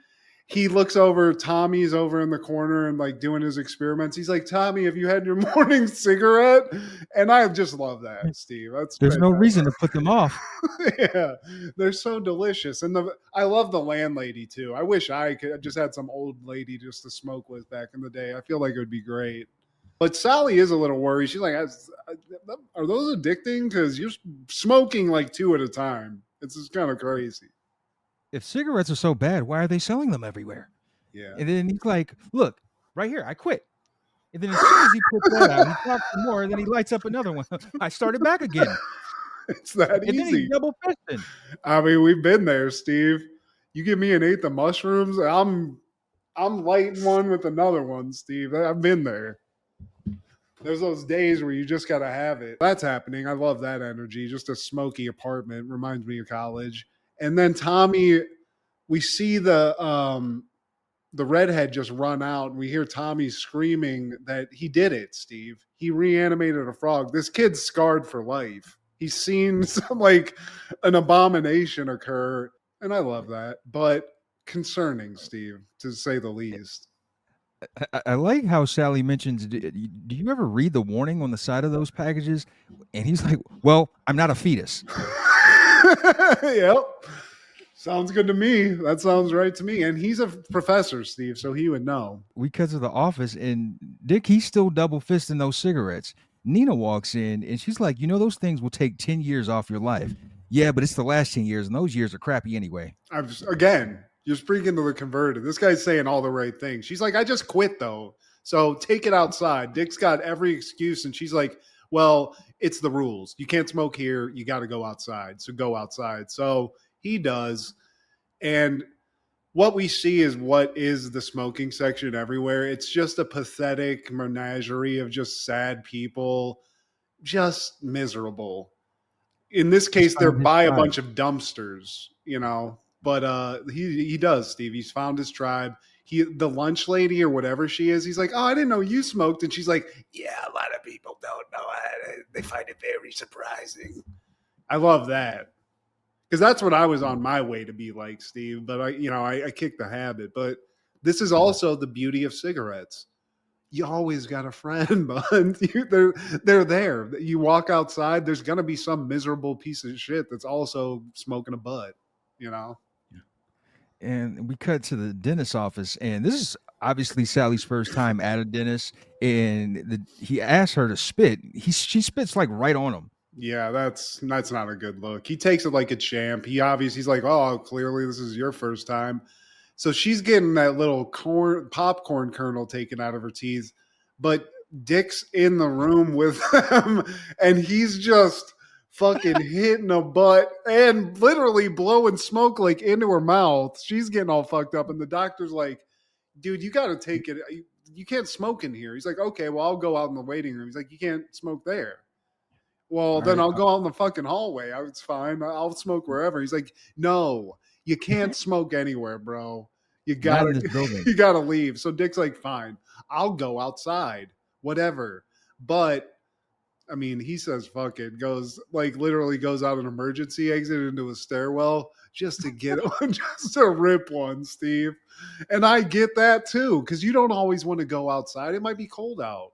Speaker 1: he looks over, Tommy's over in the corner and like doing his experiments. He's like, Tommy, have you had your morning cigarette? And I just love that, Steve.
Speaker 2: There's no reason to put them off.
Speaker 1: Yeah, they're so delicious. And I love the landlady too. I wish I could just had some old lady just to smoke with back in the day. I feel like it would be great. But Sally is a little worried. She's like, are those addicting? Because you're smoking like 2 at a time. It's just kind of crazy.
Speaker 2: If cigarettes are so bad, why are they selling them everywhere?
Speaker 1: Yeah.
Speaker 2: And then he's like, look, right here, I quit. And then as soon as he puts that out, he talks some more, and then he lights up another one. I started back again.
Speaker 1: It's that
Speaker 2: and
Speaker 1: easy.
Speaker 2: Then he's double fisting.
Speaker 1: I mean, we've been there, Steve. You give me an eighth of mushrooms, I'm lighting one with another one, Steve. I've been there. There's those days where you just got to have it. That's happening. I love that energy. Just a smoky apartment reminds me of college. And then Tommy, we see the redhead just run out, and we hear Tommy screaming that he did it, Steve. He reanimated a frog. This kid's scarred for life. He's seen some like an abomination occur, and I love that. But concerning, Steve, to say the least.
Speaker 2: I like how Sally mentions, do you ever read the warning on the side of those packages? And he's like, well, I'm not a fetus.
Speaker 1: Yep. Sounds good to me. That sounds right to me. And he's a professor, Steve, so he would know.
Speaker 2: We cut to the office, and Dick, he's still double fisting those cigarettes. Nina walks in, and she's like, those things will take 10 years off your life. Yeah, but it's the last 10 years, and those years are crappy anyway.
Speaker 1: Again, you're speaking to the converted. This guy's saying all the right things. She's like, I just quit, though. So take it outside. Dick's got every excuse, and she's like, well, it's the rules. You can't smoke here. You got to go outside. So go outside. So he does. And what we see is what is the smoking section everywhere. It's just a pathetic menagerie of just sad people, just miserable. In this case, they're by a bunch of dumpsters, but he does, Steve. He's found his tribe. The lunch lady or whatever she is, he's like, oh, I didn't know you smoked. And she's like, yeah, a lot of people don't know. They find it very surprising. I love that. Because that's what I was on my way to be like, Steve. But I kicked the habit. But This is also the beauty of cigarettes. You always got a friend, bud. They're there. You walk outside, there's gonna be some miserable piece of shit that's also smoking a butt, you know?
Speaker 2: And we cut to the dentist's office, and this is obviously Sally's first time at a dentist. And he asked her to spit. She spits like right on him.
Speaker 1: Yeah, that's not a good look. He takes it like a champ. He's like, oh, clearly this is your first time. So she's getting that little popcorn kernel taken out of her teeth, but Dick's in the room with them, and he's just fucking hitting a butt and literally blowing smoke like into her mouth. She's getting all fucked up, and the doctor's like, dude, you got to take it. You can't smoke in here. He's like, okay, well, I'll go out in the waiting room. He's like, you can't smoke there. Well, then I'll go out in the fucking hallway. It's fine. I'll smoke wherever. He's like, no, you can't smoke anywhere, bro. You gotta leave. So Dick's like, fine, I'll go outside, whatever. But I mean, he says, fuck it, literally goes out an emergency exit into a stairwell just to get just to rip one, Steve. And I get that too, because you don't always want to go outside. It might be cold out.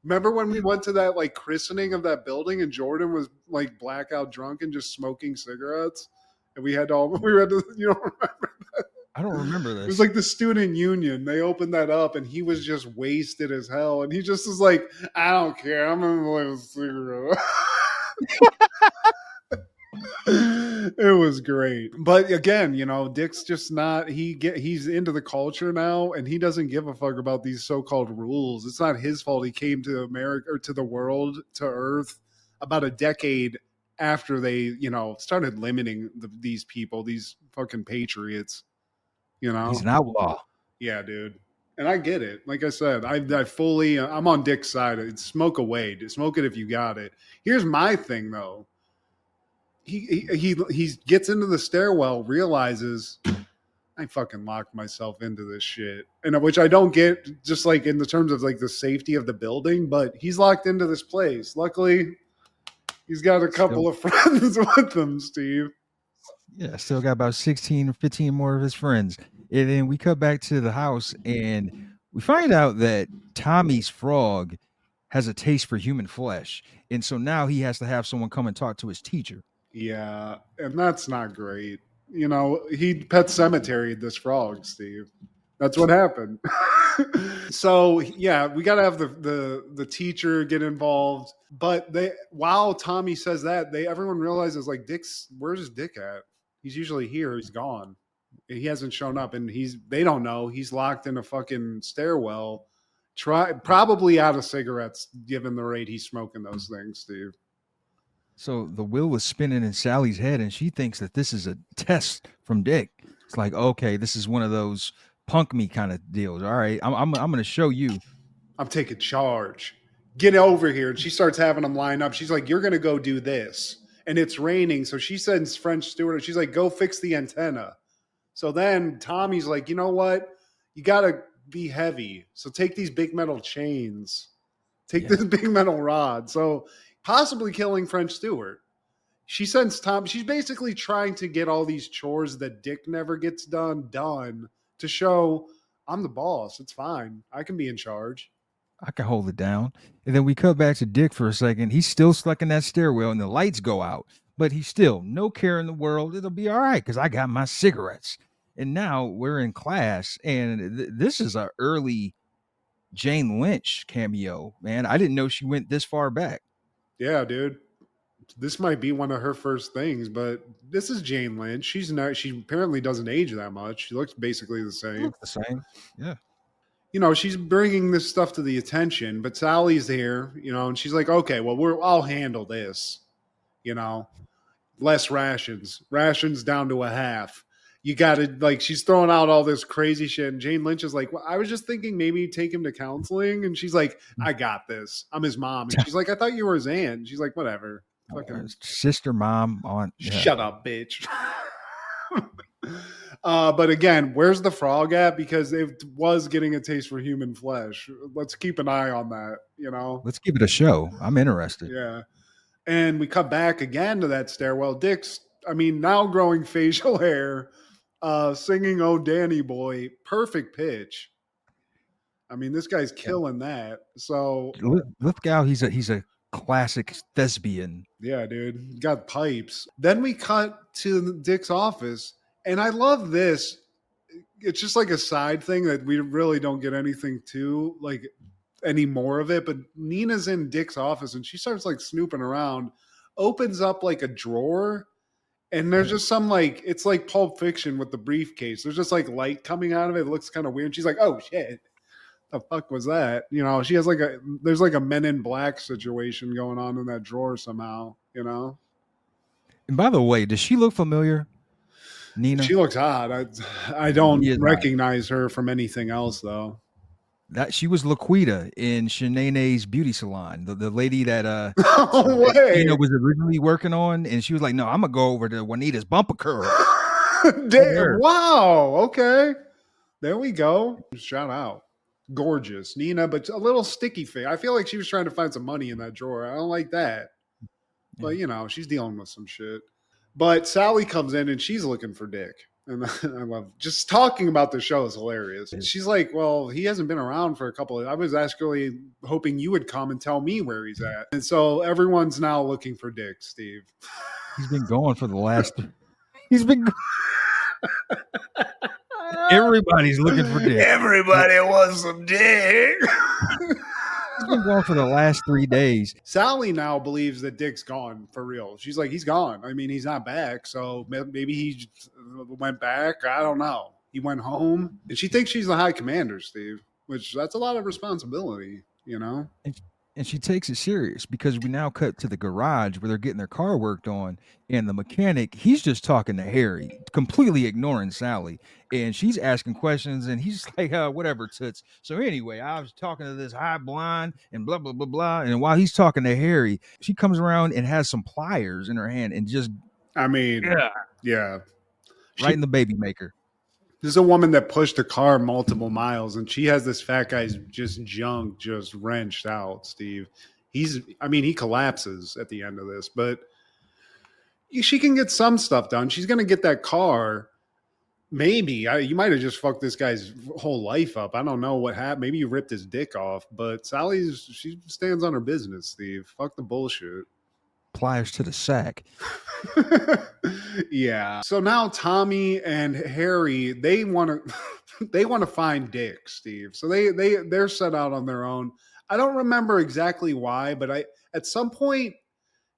Speaker 1: Remember when we went to that like christening of that building and Jordan was like blackout drunk and just smoking cigarettes? And we had to remember that?
Speaker 2: I don't remember this.
Speaker 1: It was like the student union. They opened that up and he was just wasted as hell. And he just was like, I don't care. I'm going to light a cigarette. It was great. But again, Dick's just not, he's into the culture now and he doesn't give a fuck about these so-called rules. It's not his fault he came to America or to the world, to Earth, about a decade after they, started limiting these people, these fucking patriots. He's
Speaker 2: an outlaw.
Speaker 1: Yeah, dude. And I get it. Like I said, I'm on Dick's side. It's smoke away. Smoke it if you got it. Here's my thing though. He gets into the stairwell, realizes I fucking locked myself into this shit, and which I don't get, just like in the terms of like the safety of the building, but he's locked into this place. Luckily, he's got a couple of friends with him, Steve.
Speaker 2: Yeah, still got about 16 or 15 more of his friends. And then we cut back to the house and we find out that Tommy's frog has a taste for human flesh. And so now he has to have someone come and talk to his teacher.
Speaker 1: Yeah, and that's not great. He Pet Semataried this frog, Steve. That's what happened. So yeah, we got to have the teacher get involved. But while Tommy says that, everyone realizes like where's Dick at? He's usually here. He's gone. He hasn't shown up, and they don't know he's locked in a fucking stairwell. Probably out of cigarettes, given the rate he's smoking those things, Steve.
Speaker 2: So the wheel is spinning in Sally's head, and she thinks that this is a test from Dick. It's like, okay, this is one of those punk me kind of deals. All right, I'm going to show you.
Speaker 1: I'm taking charge. Get over here. And she starts having them line up. She's like, you're going to go do this. And it's raining. So she sends French Stewart. She's like, go fix the antenna. So then Tommy's like, you know what? You got to be heavy. So take these big metal chains. Take this big metal rod. So possibly killing French Stewart. She sends Tom. She's basically trying to get all these chores that Dick never gets done to show I'm the boss. It's fine. I can be in charge.
Speaker 2: I can hold it down. And then we cut back to Dick for a second. He's still stuck in that stairwell and the lights go out, but he's still no care in the world. It'll be all right because I got my cigarettes. And now we're in class, and this is an early Jane Lynch cameo, man. I didn't know she went this far back.
Speaker 1: Yeah, dude. This might be one of her first things, but this is Jane Lynch. She apparently doesn't age that much. She looks basically the same.
Speaker 2: Yeah.
Speaker 1: She's bringing this stuff to the attention, but Sally's here, and she's like, okay, well, I'll handle this, less rations down to a half. You got to, she's throwing out all this crazy shit. And Jane Lynch is like, well, I was just thinking maybe take him to counseling. And she's like, I got this. I'm his mom. And she's like, I thought you were his aunt. And she's like, whatever.
Speaker 2: Sister, mom, aunt.
Speaker 1: Yeah. Shut up, bitch. But again, where's the frog at? Because it was getting a taste for human flesh. Let's keep an eye on that,
Speaker 2: Let's give it a show. I'm interested.
Speaker 1: Yeah. And we cut back again to that stairwell. Dick's, now growing facial hair singing "Oh Danny Boy," perfect pitch. I mean, this guy's killing that. So
Speaker 2: Lithgow, he's a classic thespian.
Speaker 1: yeah, dude, got pipes. Then we cut to Dick's office, and I love this. It's just like a side thing that we really don't get anything to like any more of it. But Nina's in Dick's office, and she starts like snooping around, opens up like a drawer. And there's just some like it's like Pulp Fiction with the briefcase. There's just like light coming out of it. It looks kind of weird. She's like, "Oh shit, the fuck was that?" You know, she has like there's like a Men in Black situation going on in that drawer somehow. You know,
Speaker 2: And by the way, does she look familiar, Nina?
Speaker 1: she looks odd. I don't
Speaker 2: She is odd.
Speaker 1: recognize her from anything else though.
Speaker 2: That she was Laquita in Shanae's beauty salon, the lady that
Speaker 1: No way.
Speaker 2: Nina was originally working on, and she was like, "No, I'm gonna go over to Juanita's bumper curl."
Speaker 1: Damn! Wow. Okay. There we go. Shout out. Gorgeous, Nina, but a little sticky face. I feel like she was trying to find some money in that drawer. I don't like that. But you know, she's dealing with some shit. But Sally comes in and she's looking for Dick. And I love just talking about the show is hilarious. She's like, "Well, he hasn't been around for a couple of I was actually hoping you would come and tell me where he's at." And so everyone's now looking for Dick, Steve.
Speaker 2: He's been going for the last. He's been. Everybody's looking for Dick.
Speaker 1: Everybody wants some Dick.
Speaker 2: He's been going for the last 3 days.
Speaker 1: Sally now believes that Dick's gone for real. She's like, he's gone. I mean, he's not back. So maybe he went back. I don't know. He went home. And she thinks she's the high commander, Steve, which that's a lot of responsibility, you know?
Speaker 2: And she takes it serious because we now cut to the garage where they're getting their car worked on, and the mechanic, he's just talking to Harry, completely ignoring Sally. And she's asking questions, and he's like, whatever, toots. So anyway, I was talking to this high blind and blah, blah, blah, blah. And while he's talking to Harry, she comes around and has some pliers in her hand and just,
Speaker 1: I mean, yeah.
Speaker 2: right in the baby maker.
Speaker 1: This is a woman that pushed a car multiple miles, and she has this fat guy's just junk just wrenched out, Steve. He collapses at the end of this, but she can get some stuff done. She's going to get that car. Maybe. You might have just fucked this guy's whole life up. I don't know what happened. Maybe you ripped his dick off, but she stands on her business, Steve. Fuck the bullshit.
Speaker 2: Pliers to the sack.
Speaker 1: Yeah. So now Tommy and Harry, they want to find Dick, Steve. So they're set out on their own. I don't remember exactly why, but at some point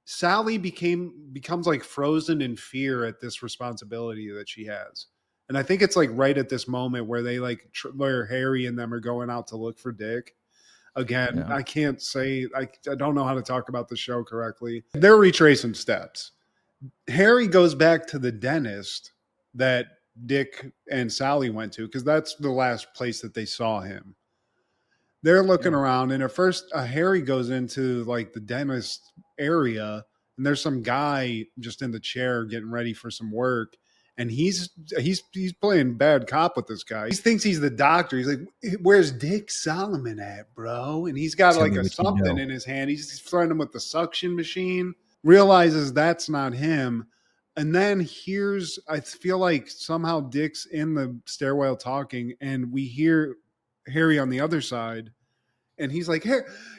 Speaker 1: Sally becomes like frozen in fear at this responsibility that she has. And I think it's like right at this moment where they where Harry and them are going out to look for Dick. Again, yeah. I can't say, I don't know how to talk about the show correctly. They're retracing steps. Harry goes back to the dentist that Dick and Sally went to because that's the last place that they saw him. They're looking around, and at first Harry goes into like the dentist area, and there's some guy just in the chair getting ready for some work. And he's playing bad cop with this guy. He thinks he's the doctor. He's like, "Where's Dick Solomon at, bro?" And he's got like something in his hand. He's threatening him with the suction machine. Realizes that's not him. And then I feel like somehow Dick's in the stairwell talking, and we hear Harry on the other side. And he's like,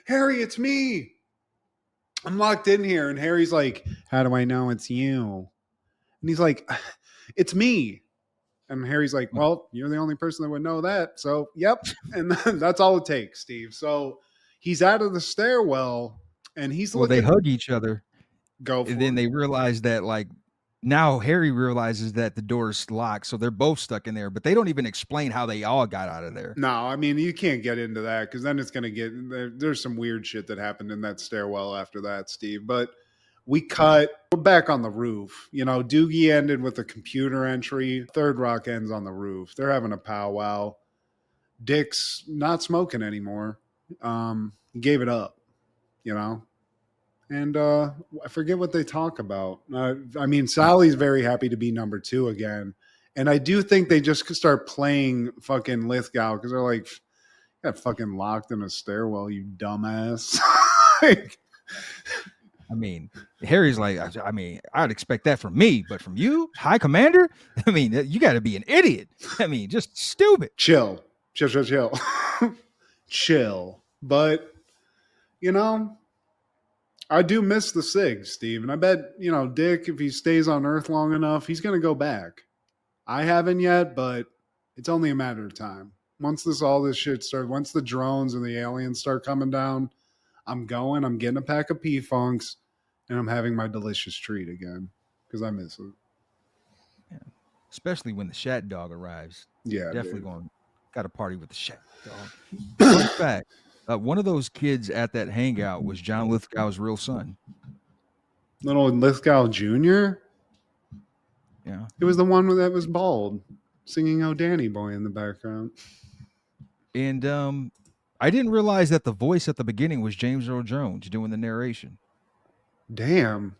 Speaker 1: Harry, it's me. I'm locked in here. And Harry's like, "How do I know it's you?" And he's like, "It's me." And Harry's like, "Well, you're the only person that would know that. So, yep." And that's all it takes, Steve. So he's out of the stairwell and he's looking.
Speaker 2: They hug each other.
Speaker 1: And
Speaker 2: then they realize that now Harry realizes that the door's locked. So they're both stuck in there, but they don't even explain how they all got out of there.
Speaker 1: No, I mean, you can't get into that because then it's going to there's some weird shit that happened in that stairwell after that, Steve. But we're back on the roof. You know, Doogie ended with a computer entry. Third Rock ends on the roof. They're having a powwow. Dick's not smoking anymore. He gave it up, you know. And I forget what they talk about. I mean, Sally's very happy to be number 2 again. And I do think they just start playing fucking Lithgow because they're like, "Got fucking locked in a stairwell, you dumbass."
Speaker 2: I mean, Harry's like, I mean, I'd expect that from me, but from you, High Commander? I mean, you got to be an idiot. I mean, just stupid.
Speaker 1: Chill. Chill. Chill. But, you know, I do miss the SIG, Steve. And I bet, Dick, if he stays on Earth long enough, he's going to go back. I haven't yet, but it's only a matter of time. Once all this shit starts, once the drones and the aliens start coming down, I'm getting a pack of P-Funks, and I'm having my delicious treat again because I miss it.
Speaker 2: Yeah. Especially when the Shat Dog arrives.
Speaker 1: Yeah,
Speaker 2: definitely
Speaker 1: dude.
Speaker 2: got a party with the Shat Dog. Fun fact: one of those kids at that hangout was John Lithgow's real son.
Speaker 1: Little Lithgow Jr.
Speaker 2: Yeah,
Speaker 1: it was the one that was bald, singing "Oh Danny Boy" in the background.
Speaker 2: And I didn't realize that the voice at the beginning was James Earl Jones doing the narration.
Speaker 1: Damn.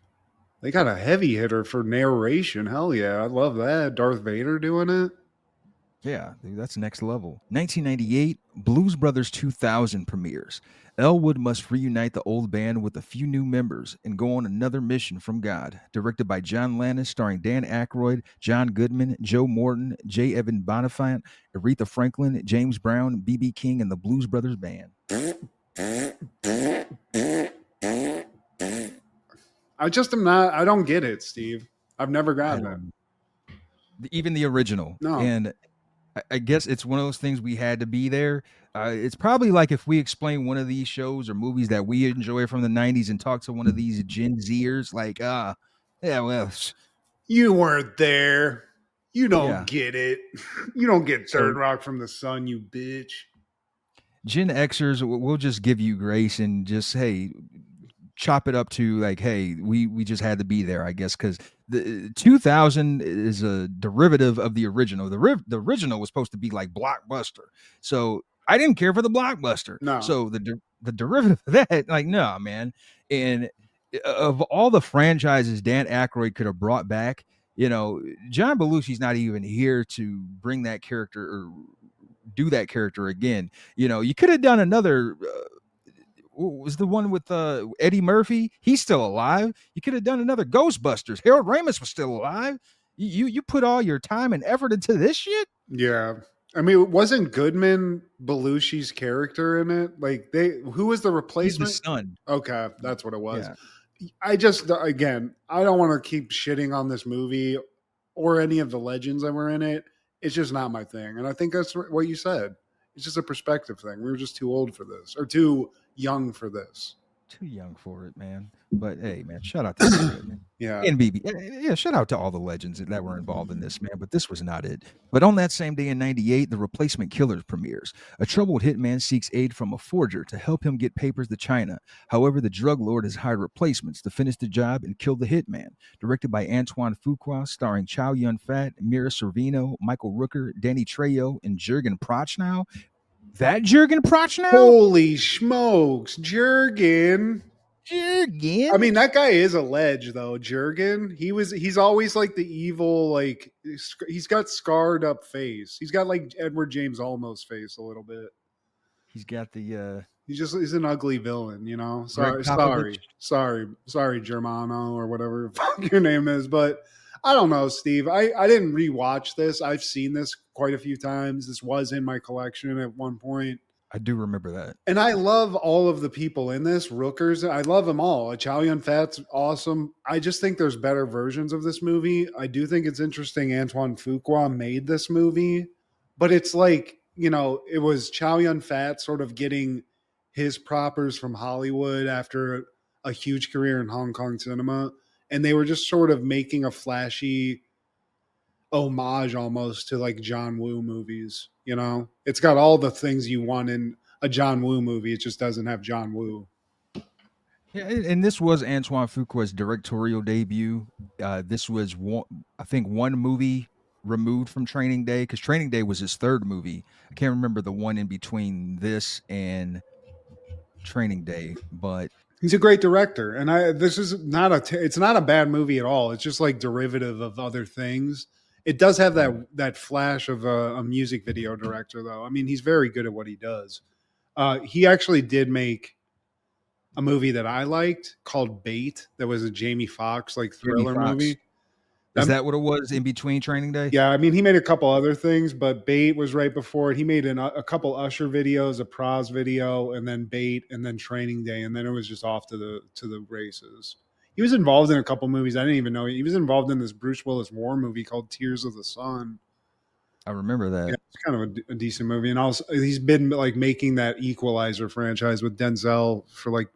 Speaker 1: They got a heavy hitter for narration. Hell yeah. I love that. Darth Vader doing it.
Speaker 2: Yeah, dude, that's next level. 1998, Blues Brothers 2000 premieres. Elwood must reunite the old band with a few new members and go on another mission from God. Directed by John Landis, starring Dan Aykroyd, John Goodman, Joe Morton, J. Evan Bonifant, Aretha Franklin, James Brown, B.B. King, and the Blues Brothers Band.
Speaker 1: I just am not. I don't get it, Steve. I've never gotten it.
Speaker 2: Even the original.
Speaker 1: No.
Speaker 2: And I guess it's one of those things we had to be there. It's probably like if we explain one of these shows or movies that we enjoy from the 90s and talk to one of these Gen Zers, like, yeah, well,
Speaker 1: you weren't there. You don't get it. You don't get Third Rock from the Sun, you bitch.
Speaker 2: Gen Xers, we'll just give you grace and just, hey, chop it up to like, hey, we just had to be there, I guess, because the 2000 is a derivative of the original. The original was supposed to be like Blockbuster, so I didn't care for the Blockbuster.
Speaker 1: No.
Speaker 2: So the derivative of that, like, no, man. And of all the franchises Dan Aykroyd could have brought back, John Belushi's not even here to bring that character or do that character again. You could have done another. Was the one with Eddie Murphy? He's still alive. You could have done another Ghostbusters. Harold Ramis was still alive. You put all your time and effort into this shit?
Speaker 1: Yeah. I mean, wasn't Goodman Belushi's character in it? Like who was the replacement?
Speaker 2: He's the son.
Speaker 1: Okay, that's what it was.
Speaker 2: Yeah.
Speaker 1: I just, again, I don't want to keep shitting on this movie or any of the legends that were in it. It's just not my thing. And I think that's what you said. It's just a perspective thing. We were just too old for this or too young for this.
Speaker 2: Too young for it, man. But hey, man, shout out to man.
Speaker 1: Yeah.
Speaker 2: And BB. Yeah, shout out to all the legends that were involved in this, man. But this was not it. But on that same day in 98, The Replacement Killers premieres. A troubled hitman seeks aid from a forger to help him get papers to China. However, the drug lord has hired replacements to finish the job and kill the hitman. Directed by Antoine Fuqua, starring Chow Yun-Fat, Mira Sorvino, Michael Rooker, Danny Trejo, and Jürgen Prochnow. That Jürgen Prochnow?
Speaker 1: Holy smokes, Jürgen.
Speaker 2: Jürgen.
Speaker 1: I mean, that guy is a ledge, though. Jürgen. He's always like the evil, like he's got scarred up face. He's got like Edward James Olmos face a little bit.
Speaker 2: He's got the
Speaker 1: he's an ugly villain, Sorry, Germano or whatever the fuck your name is, but I don't know, Steve. I didn't rewatch this. I've seen this quite a few times. This was in my collection at one point.
Speaker 2: I do remember that.
Speaker 1: And I love all of the people in this. Rookers, I love them all. Chow Yun-Fat's awesome. I just think there's better versions of this movie. I do think it's interesting Antoine Fuqua made this movie, but it's like, it was Chow Yun-Fat sort of getting his propers from Hollywood after a huge career in Hong Kong cinema. And they were just sort of making a flashy homage almost to like John Woo movies. It's got all the things you want in a John Woo movie. It just doesn't have John Woo.
Speaker 2: Yeah, and this was Antoine Fuqua's directorial debut. This was one movie removed from Training Day, because Training Day was his third movie. I can't remember the one in between this and Training Day, but
Speaker 1: he's a great director, and this is it's not a bad movie at all. It's just like derivative of other things. It does have that flash of a music video director, though. I mean, he's very good at what he does. He actually did make a movie that I liked called Bait. That was a Jamie Foxx like
Speaker 2: Jamie
Speaker 1: thriller
Speaker 2: Foxx.
Speaker 1: movie.
Speaker 2: Is
Speaker 1: That
Speaker 2: that what it was in between Training Day?
Speaker 1: Yeah, I mean, he made a couple other things, but Bait was right before it. He made a couple Usher videos, a Praz video, and then Bait, and then Training Day, and then it was just off to the races. He was involved in a couple movies. I didn't even know he was involved in this Bruce Willis war movie called Tears of the Sun.
Speaker 2: I remember
Speaker 1: Yeah,
Speaker 2: that.
Speaker 1: it's kind of a decent movie, and also he's been like making that Equalizer franchise with Denzel for like.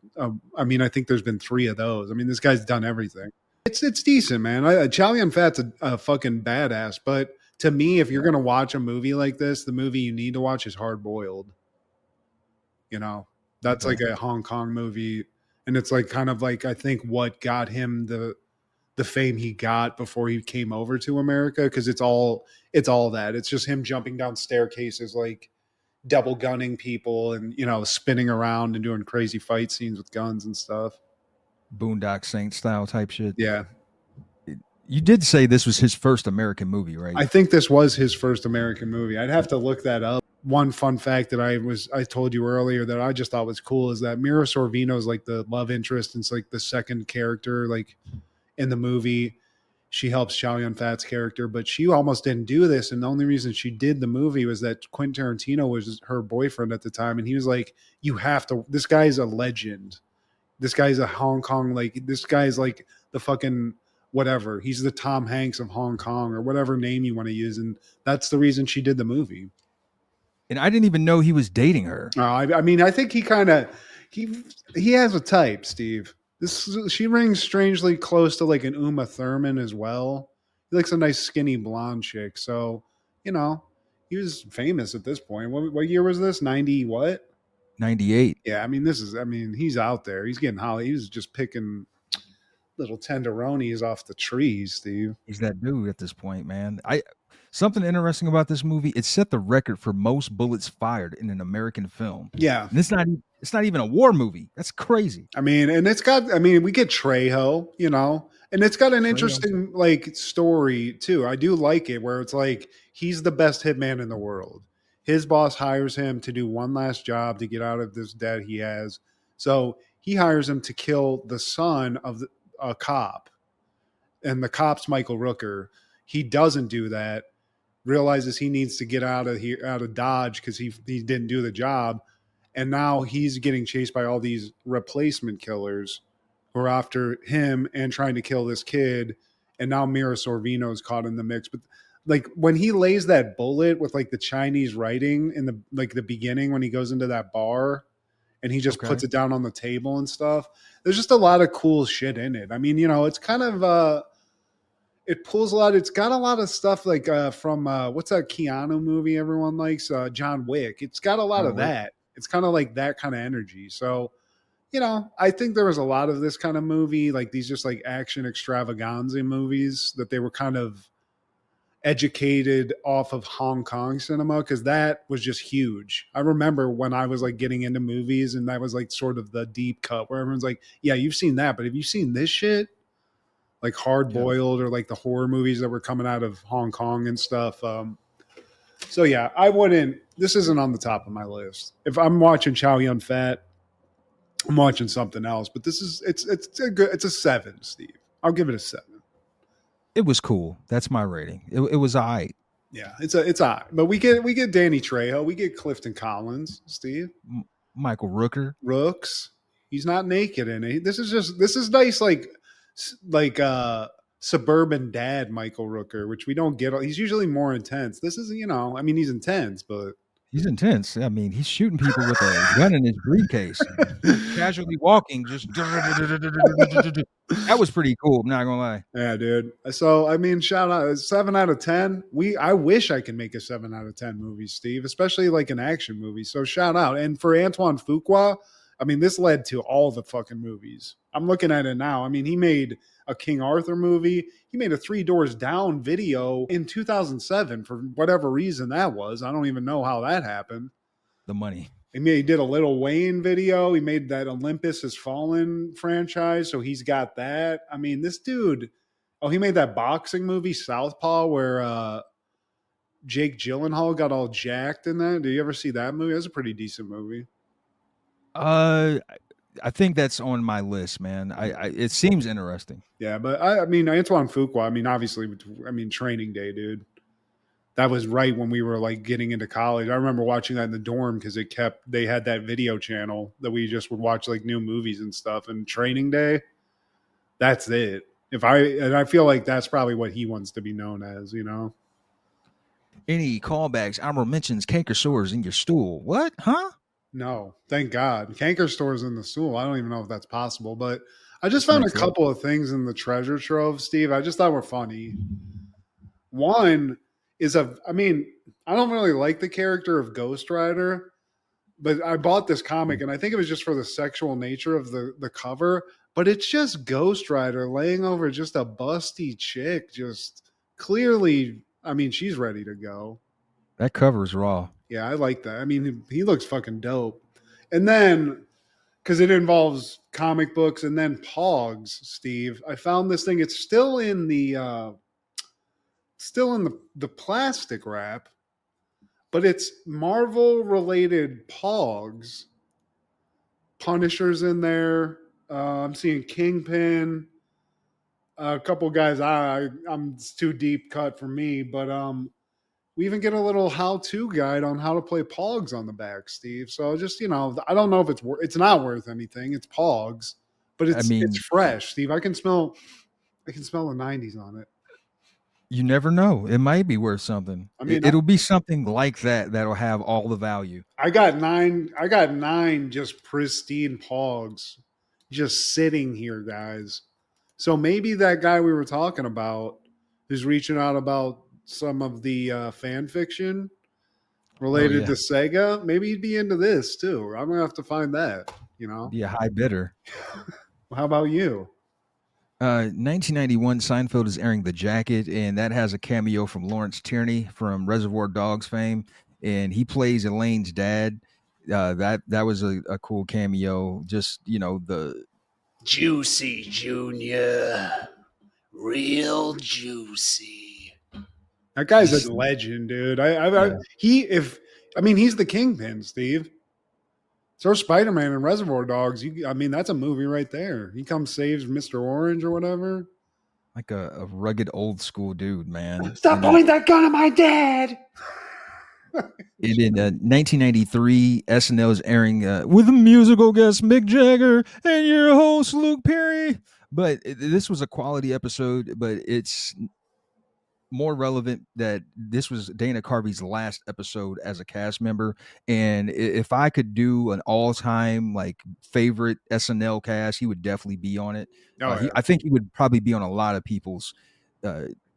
Speaker 1: I mean, I think there's been 3 of those. I mean, this guy's done everything. It's decent, man. Chow Yun Fat's a fucking badass. But to me, if you're
Speaker 2: Yeah.
Speaker 1: gonna watch a movie like this, the movie you need to watch is Hard Boiled. You know, that's
Speaker 2: Okay.
Speaker 1: like a Hong Kong movie, and it's like kind of like I think what got him the fame he got before he came over to America because it's all that. It's just him jumping down staircases like double gunning people and spinning around and doing crazy fight scenes with guns and stuff.
Speaker 2: Boondock Saints style type shit.
Speaker 1: Yeah.
Speaker 2: You did say this was his first American movie, right?
Speaker 1: I think this was his first American movie. I'd have to look that up. One fun fact that I told you earlier that I just thought was cool is that Mira Sorvino is like the love interest and it's like the second character like in the movie. She helps Chow Yun Fat's character, but she almost didn't do this. And the only reason she did the movie was that Quentin Tarantino was her boyfriend at the time, and he was like, "You have to. This guy's a legend. This guy's a Hong Kong like. This guy's like the fucking whatever. He's the Tom Hanks of Hong Kong or whatever name you want to use." And that's the reason she did the movie.
Speaker 2: And I didn't even know he was dating her.
Speaker 1: I mean, I think he has a type, Steve. She rings strangely close to like an Uma Thurman as well. He likes a nice skinny blonde chick. So, you know, he was famous at this point. What year was this? 90 what?
Speaker 2: 98.
Speaker 1: Yeah, I mean, he's out there. He's getting holly. He was just picking little tenderonis off the trees, Steve.
Speaker 2: He's that dude at this point, man. Something interesting about this movie, it set the record for most bullets fired in an American film.
Speaker 1: Yeah.
Speaker 2: And it's not even a war movie. That's crazy.
Speaker 1: I mean, and we get Trejo, and it's got an interesting like story too. I do like it where it's like he's the best hitman in the world. His boss hires him to do one last job to get out of this debt he has. So he hires him to kill the son of a cop, and the cop's Michael Rooker. He doesn't do that. Realizes he needs to get out of Dodge because he didn't do the job, and now he's getting chased by all these replacement killers who are after him and trying to kill this kid. And now Mira Sorvino is caught in the mix. But like when he lays that bullet with like the Chinese writing in the beginning when he goes into that bar and he just puts it down on the table and stuff, there's just a lot of cool shit in it. I mean, it's kind of it pulls a lot. It's got a lot of stuff like from what's that Keanu movie everyone likes? John Wick. It's got a lot of that. It's kind of like that kind of energy. So, I think there was a lot of this kind of movie, like these just like action extravaganza movies that they were kind of educated off of Hong Kong cinema because that was just huge. I remember when I was like getting into movies and that was like sort of the deep cut where everyone's like, yeah, you've seen that, but have you seen this shit? Like Hard Boiled or like the horror movies that were coming out of Hong Kong and stuff. So yeah, this isn't on the top of my list. If I'm watching Chow Yun Fat, I'm watching something else, but it's a 7, Steve. I'll give it a 7.
Speaker 2: It was cool. That's my rating. It was all right.
Speaker 1: Yeah, it's all right. But we get Danny Trejo, we get Clifton Collins, Steve.
Speaker 2: Michael Rooker.
Speaker 1: Rooks. He's not naked in it. This is nice like suburban dad Michael Rooker, which we don't get. He's usually more intense. This is, I mean, he's intense, but
Speaker 2: he's intense. I mean, he's shooting people with a gun in his briefcase, casually walking. Just that was pretty cool. I'm not gonna lie.
Speaker 1: Yeah, dude. So I mean, shout out 7 out of 10. I wish I could make a 7 out of 10 movie, Steve, especially like an action movie. So shout out. And for Antoine Fuqua, I mean, this led to all the fucking movies. I'm looking at it now. I mean, he made a King Arthur movie. He made a Three Doors Down video in 2007 for whatever reason that was. I don't even know how that happened.
Speaker 2: The money.
Speaker 1: He did a Lil Wayne video. He made that Olympus Has Fallen franchise. So he's got that. I mean, this dude, he made that boxing movie, Southpaw, where Jake Gyllenhaal got all jacked in that. Did you ever see that movie? That's a pretty decent movie.
Speaker 2: I think that's on my list, man. It seems interesting.
Speaker 1: Yeah, but I mean, Antoine Fuqua. I mean, obviously, Training Day, dude. That was right when we were like getting into college. I remember watching that in the dorm because they had that video channel that we just would watch like new movies and stuff. And Training Day, that's it. I feel like that's probably what he wants to be known as, you know.
Speaker 2: Any callbacks, honorable mentions, canker sores in your stool? What? Huh?
Speaker 1: No, thank God. Canker stores in the stool. I don't even know if that's possible, but I just found a couple of things in the treasure trove, Steve. I just thought were funny. One is I don't really like the character of Ghost Rider, but I bought this comic and I think it was just for the sexual nature of the cover, but it's just Ghost Rider laying over just a busty chick, just clearly, I mean, she's ready to go.
Speaker 2: That cover's raw.
Speaker 1: Yeah, I like that. I mean, he looks fucking dope. And then, because it involves comic books and then Pogs, Steve, I found this thing. It's still in the plastic wrap, but it's Marvel related Pogs. Punisher's in there. I'm seeing Kingpin. A couple guys. It's too deep cut for me, but we even get a little how-to guide on how to play Pogs on the back, Steve. So just, I don't know if it's not worth anything. It's Pogs, but it's fresh, Steve. I can smell the 90s on it.
Speaker 2: You never know. It might be worth something. I mean, it'll be something like that'll have all the value.
Speaker 1: I got nine just pristine Pogs just sitting here, guys. So maybe that guy we were talking about who's reaching out about some of the fan fiction related to Sega, maybe he'd be into this too. I'm gonna have to find that,
Speaker 2: Be a high bidder.
Speaker 1: How about you?
Speaker 2: 1991, Seinfeld is airing The Jacket, and that has a cameo from Lawrence Tierney from Reservoir Dogs fame, and he plays Elaine's dad. That was a cool cameo. Just the
Speaker 4: Juicy Junior, real juicy.
Speaker 1: That guy's a legend, dude. He's the Kingpin, Steve. So Spider-Man and Reservoir Dogs. That's a movie right there. He comes, saves Mr. Orange or whatever.
Speaker 2: Like a rugged old school dude, man.
Speaker 1: Stop pointing that gun at my dad.
Speaker 2: In 1993, SNL is airing with a musical guest Mick Jagger and your host Luke Perry. But this was a quality episode, but it's more relevant that this was Dana Carvey's last episode as a cast member. And if I could do an all-time like favorite SNL cast, he would definitely be on it. I think he would probably be on a lot of people's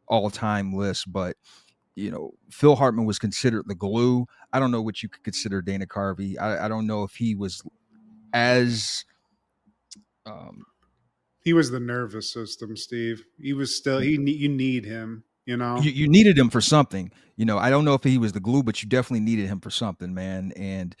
Speaker 2: all-time list, but Phil Hartman was considered the glue. I don't know what you could consider Dana Carvey. I don't know if he was as
Speaker 1: he was the nervous system, Steve. He was still you need him.
Speaker 2: You needed him for something. I don't know if he was the glue, but you definitely needed him for something, man. And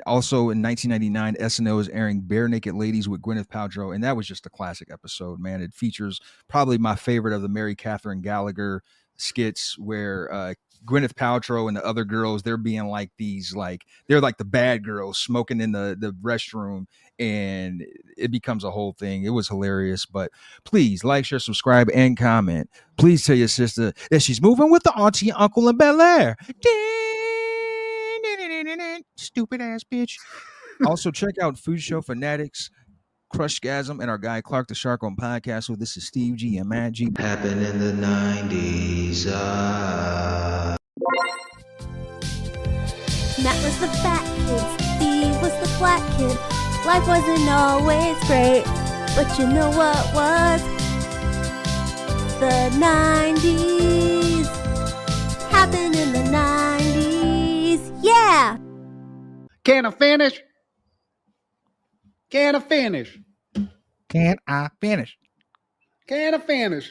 Speaker 2: also in 1999, SNL is airing Bare Naked Ladies with Gwyneth Paltrow, and that was just a classic episode, man. It features probably my favorite of the Mary Catherine Gallagher skits, where Gwyneth Paltrow and the other girls, they're being like they're like the bad girls smoking in the restroom, and it becomes a whole thing. It was hilarious. But please like, share, subscribe, and comment. Please tell your sister that she's moving with the auntie and uncle in Bel-Air. Stupid ass bitch. Also check out Food Show Fanatics, Crushgasm, and our guy Clark the Shark on podcast. So this is Steve G and Matt G.
Speaker 3: Happened in the 90s.
Speaker 5: Matt was the fat kid, Steve was the black kid. Life wasn't always great, but you know what was? The 90s. Happened in the 90s. Yeah!
Speaker 1: Can I finish? Can I finish?
Speaker 2: Can I finish?
Speaker 1: Can I finish?